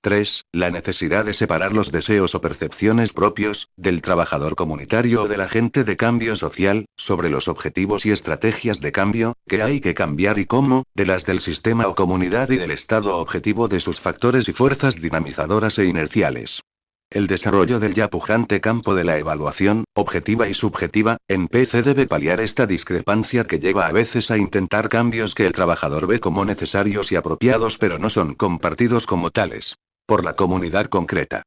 [SPEAKER 1] 3. La necesidad de separar los deseos o percepciones propios, del trabajador comunitario o del agente de cambio social, sobre los objetivos y estrategias de cambio, que hay que cambiar y cómo, de las del sistema o comunidad y del estado objetivo de sus factores y fuerzas dinamizadoras e inerciales. El desarrollo del ya pujante campo de la evaluación, objetiva y subjetiva, en PC debe paliar esta discrepancia que lleva a veces a intentar cambios que el trabajador ve como necesarios y apropiados pero no son compartidos como tales por la comunidad concreta.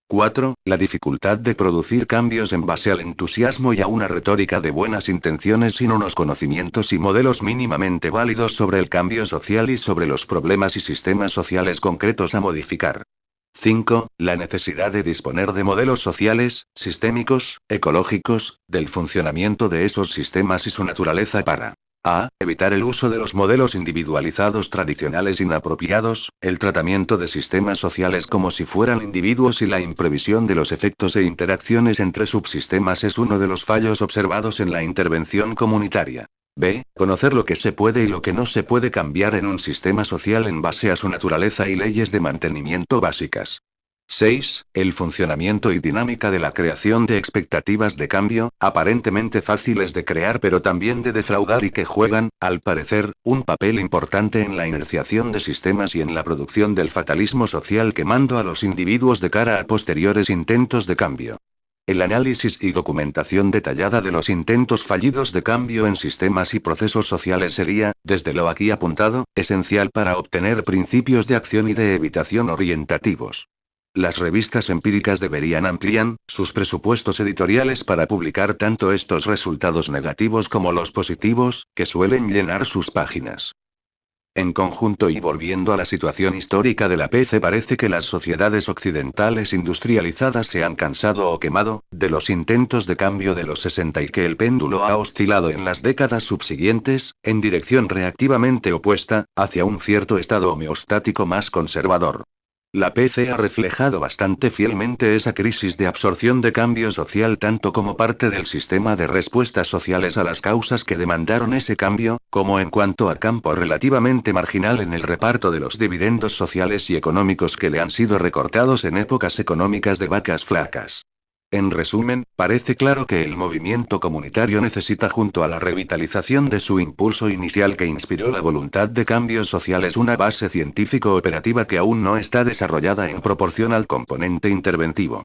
[SPEAKER 1] 4. La dificultad de producir cambios en base al entusiasmo y a una retórica de buenas intenciones sin unos conocimientos y modelos mínimamente válidos sobre el cambio social y sobre los problemas y sistemas sociales concretos a modificar. 5. La necesidad de disponer de modelos sociales, sistémicos, ecológicos, del funcionamiento de esos sistemas y su naturaleza para a. Evitar el uso de los modelos individualizados tradicionales inapropiados, el tratamiento de sistemas sociales como si fueran individuos y la imprevisión de los efectos e interacciones entre subsistemas es uno de los fallos observados en la intervención comunitaria. B. Conocer lo que se puede y lo que no se puede cambiar en un sistema social en base a su naturaleza y leyes de mantenimiento básicas. 6. El funcionamiento y dinámica de la creación de expectativas de cambio, aparentemente fáciles de crear pero también de defraudar y que juegan, al parecer, un papel importante en la inerciación de sistemas y en la producción del fatalismo social quemando a los individuos de cara a posteriores intentos de cambio. El análisis y documentación detallada de los intentos fallidos de cambio en sistemas y procesos sociales sería, desde lo aquí apuntado, esencial para obtener principios de acción y de evitación orientativos. Las revistas empíricas deberían ampliar sus presupuestos editoriales para publicar tanto estos resultados negativos como los positivos, que suelen llenar sus páginas. En conjunto y volviendo a la situación histórica de la PC, parece que las sociedades occidentales industrializadas se han cansado o quemado de los intentos de cambio de los 60 y que el péndulo ha oscilado en las décadas subsiguientes, en dirección reactivamente opuesta, hacia un cierto estado homeostático más conservador. La PC ha reflejado bastante fielmente esa crisis de absorción de cambio social tanto como parte del sistema de respuestas sociales a las causas que demandaron ese cambio, como en cuanto a campo relativamente marginal en el reparto de los dividendos sociales y económicos que le han sido recortados en épocas económicas de vacas flacas. En resumen, parece claro que el movimiento comunitario necesita, junto a la revitalización de su impulso inicial que inspiró la voluntad de cambios sociales, una base científico-operativa que aún no está desarrollada en proporción al componente interventivo.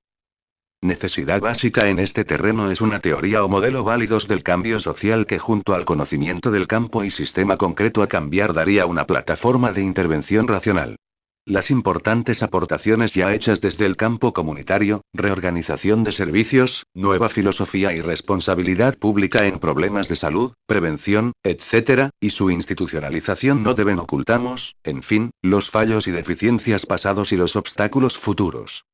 [SPEAKER 1] Necesidad básica en este terreno es una teoría o modelo válidos del cambio social que, junto al conocimiento del campo y sistema concreto a cambiar, daría una plataforma de intervención racional. Las importantes aportaciones ya hechas desde el campo comunitario, reorganización de servicios, nueva filosofía y responsabilidad pública en problemas de salud, prevención, etc., y su institucionalización no deben ocultamos, en fin, los fallos y deficiencias pasados y los obstáculos futuros.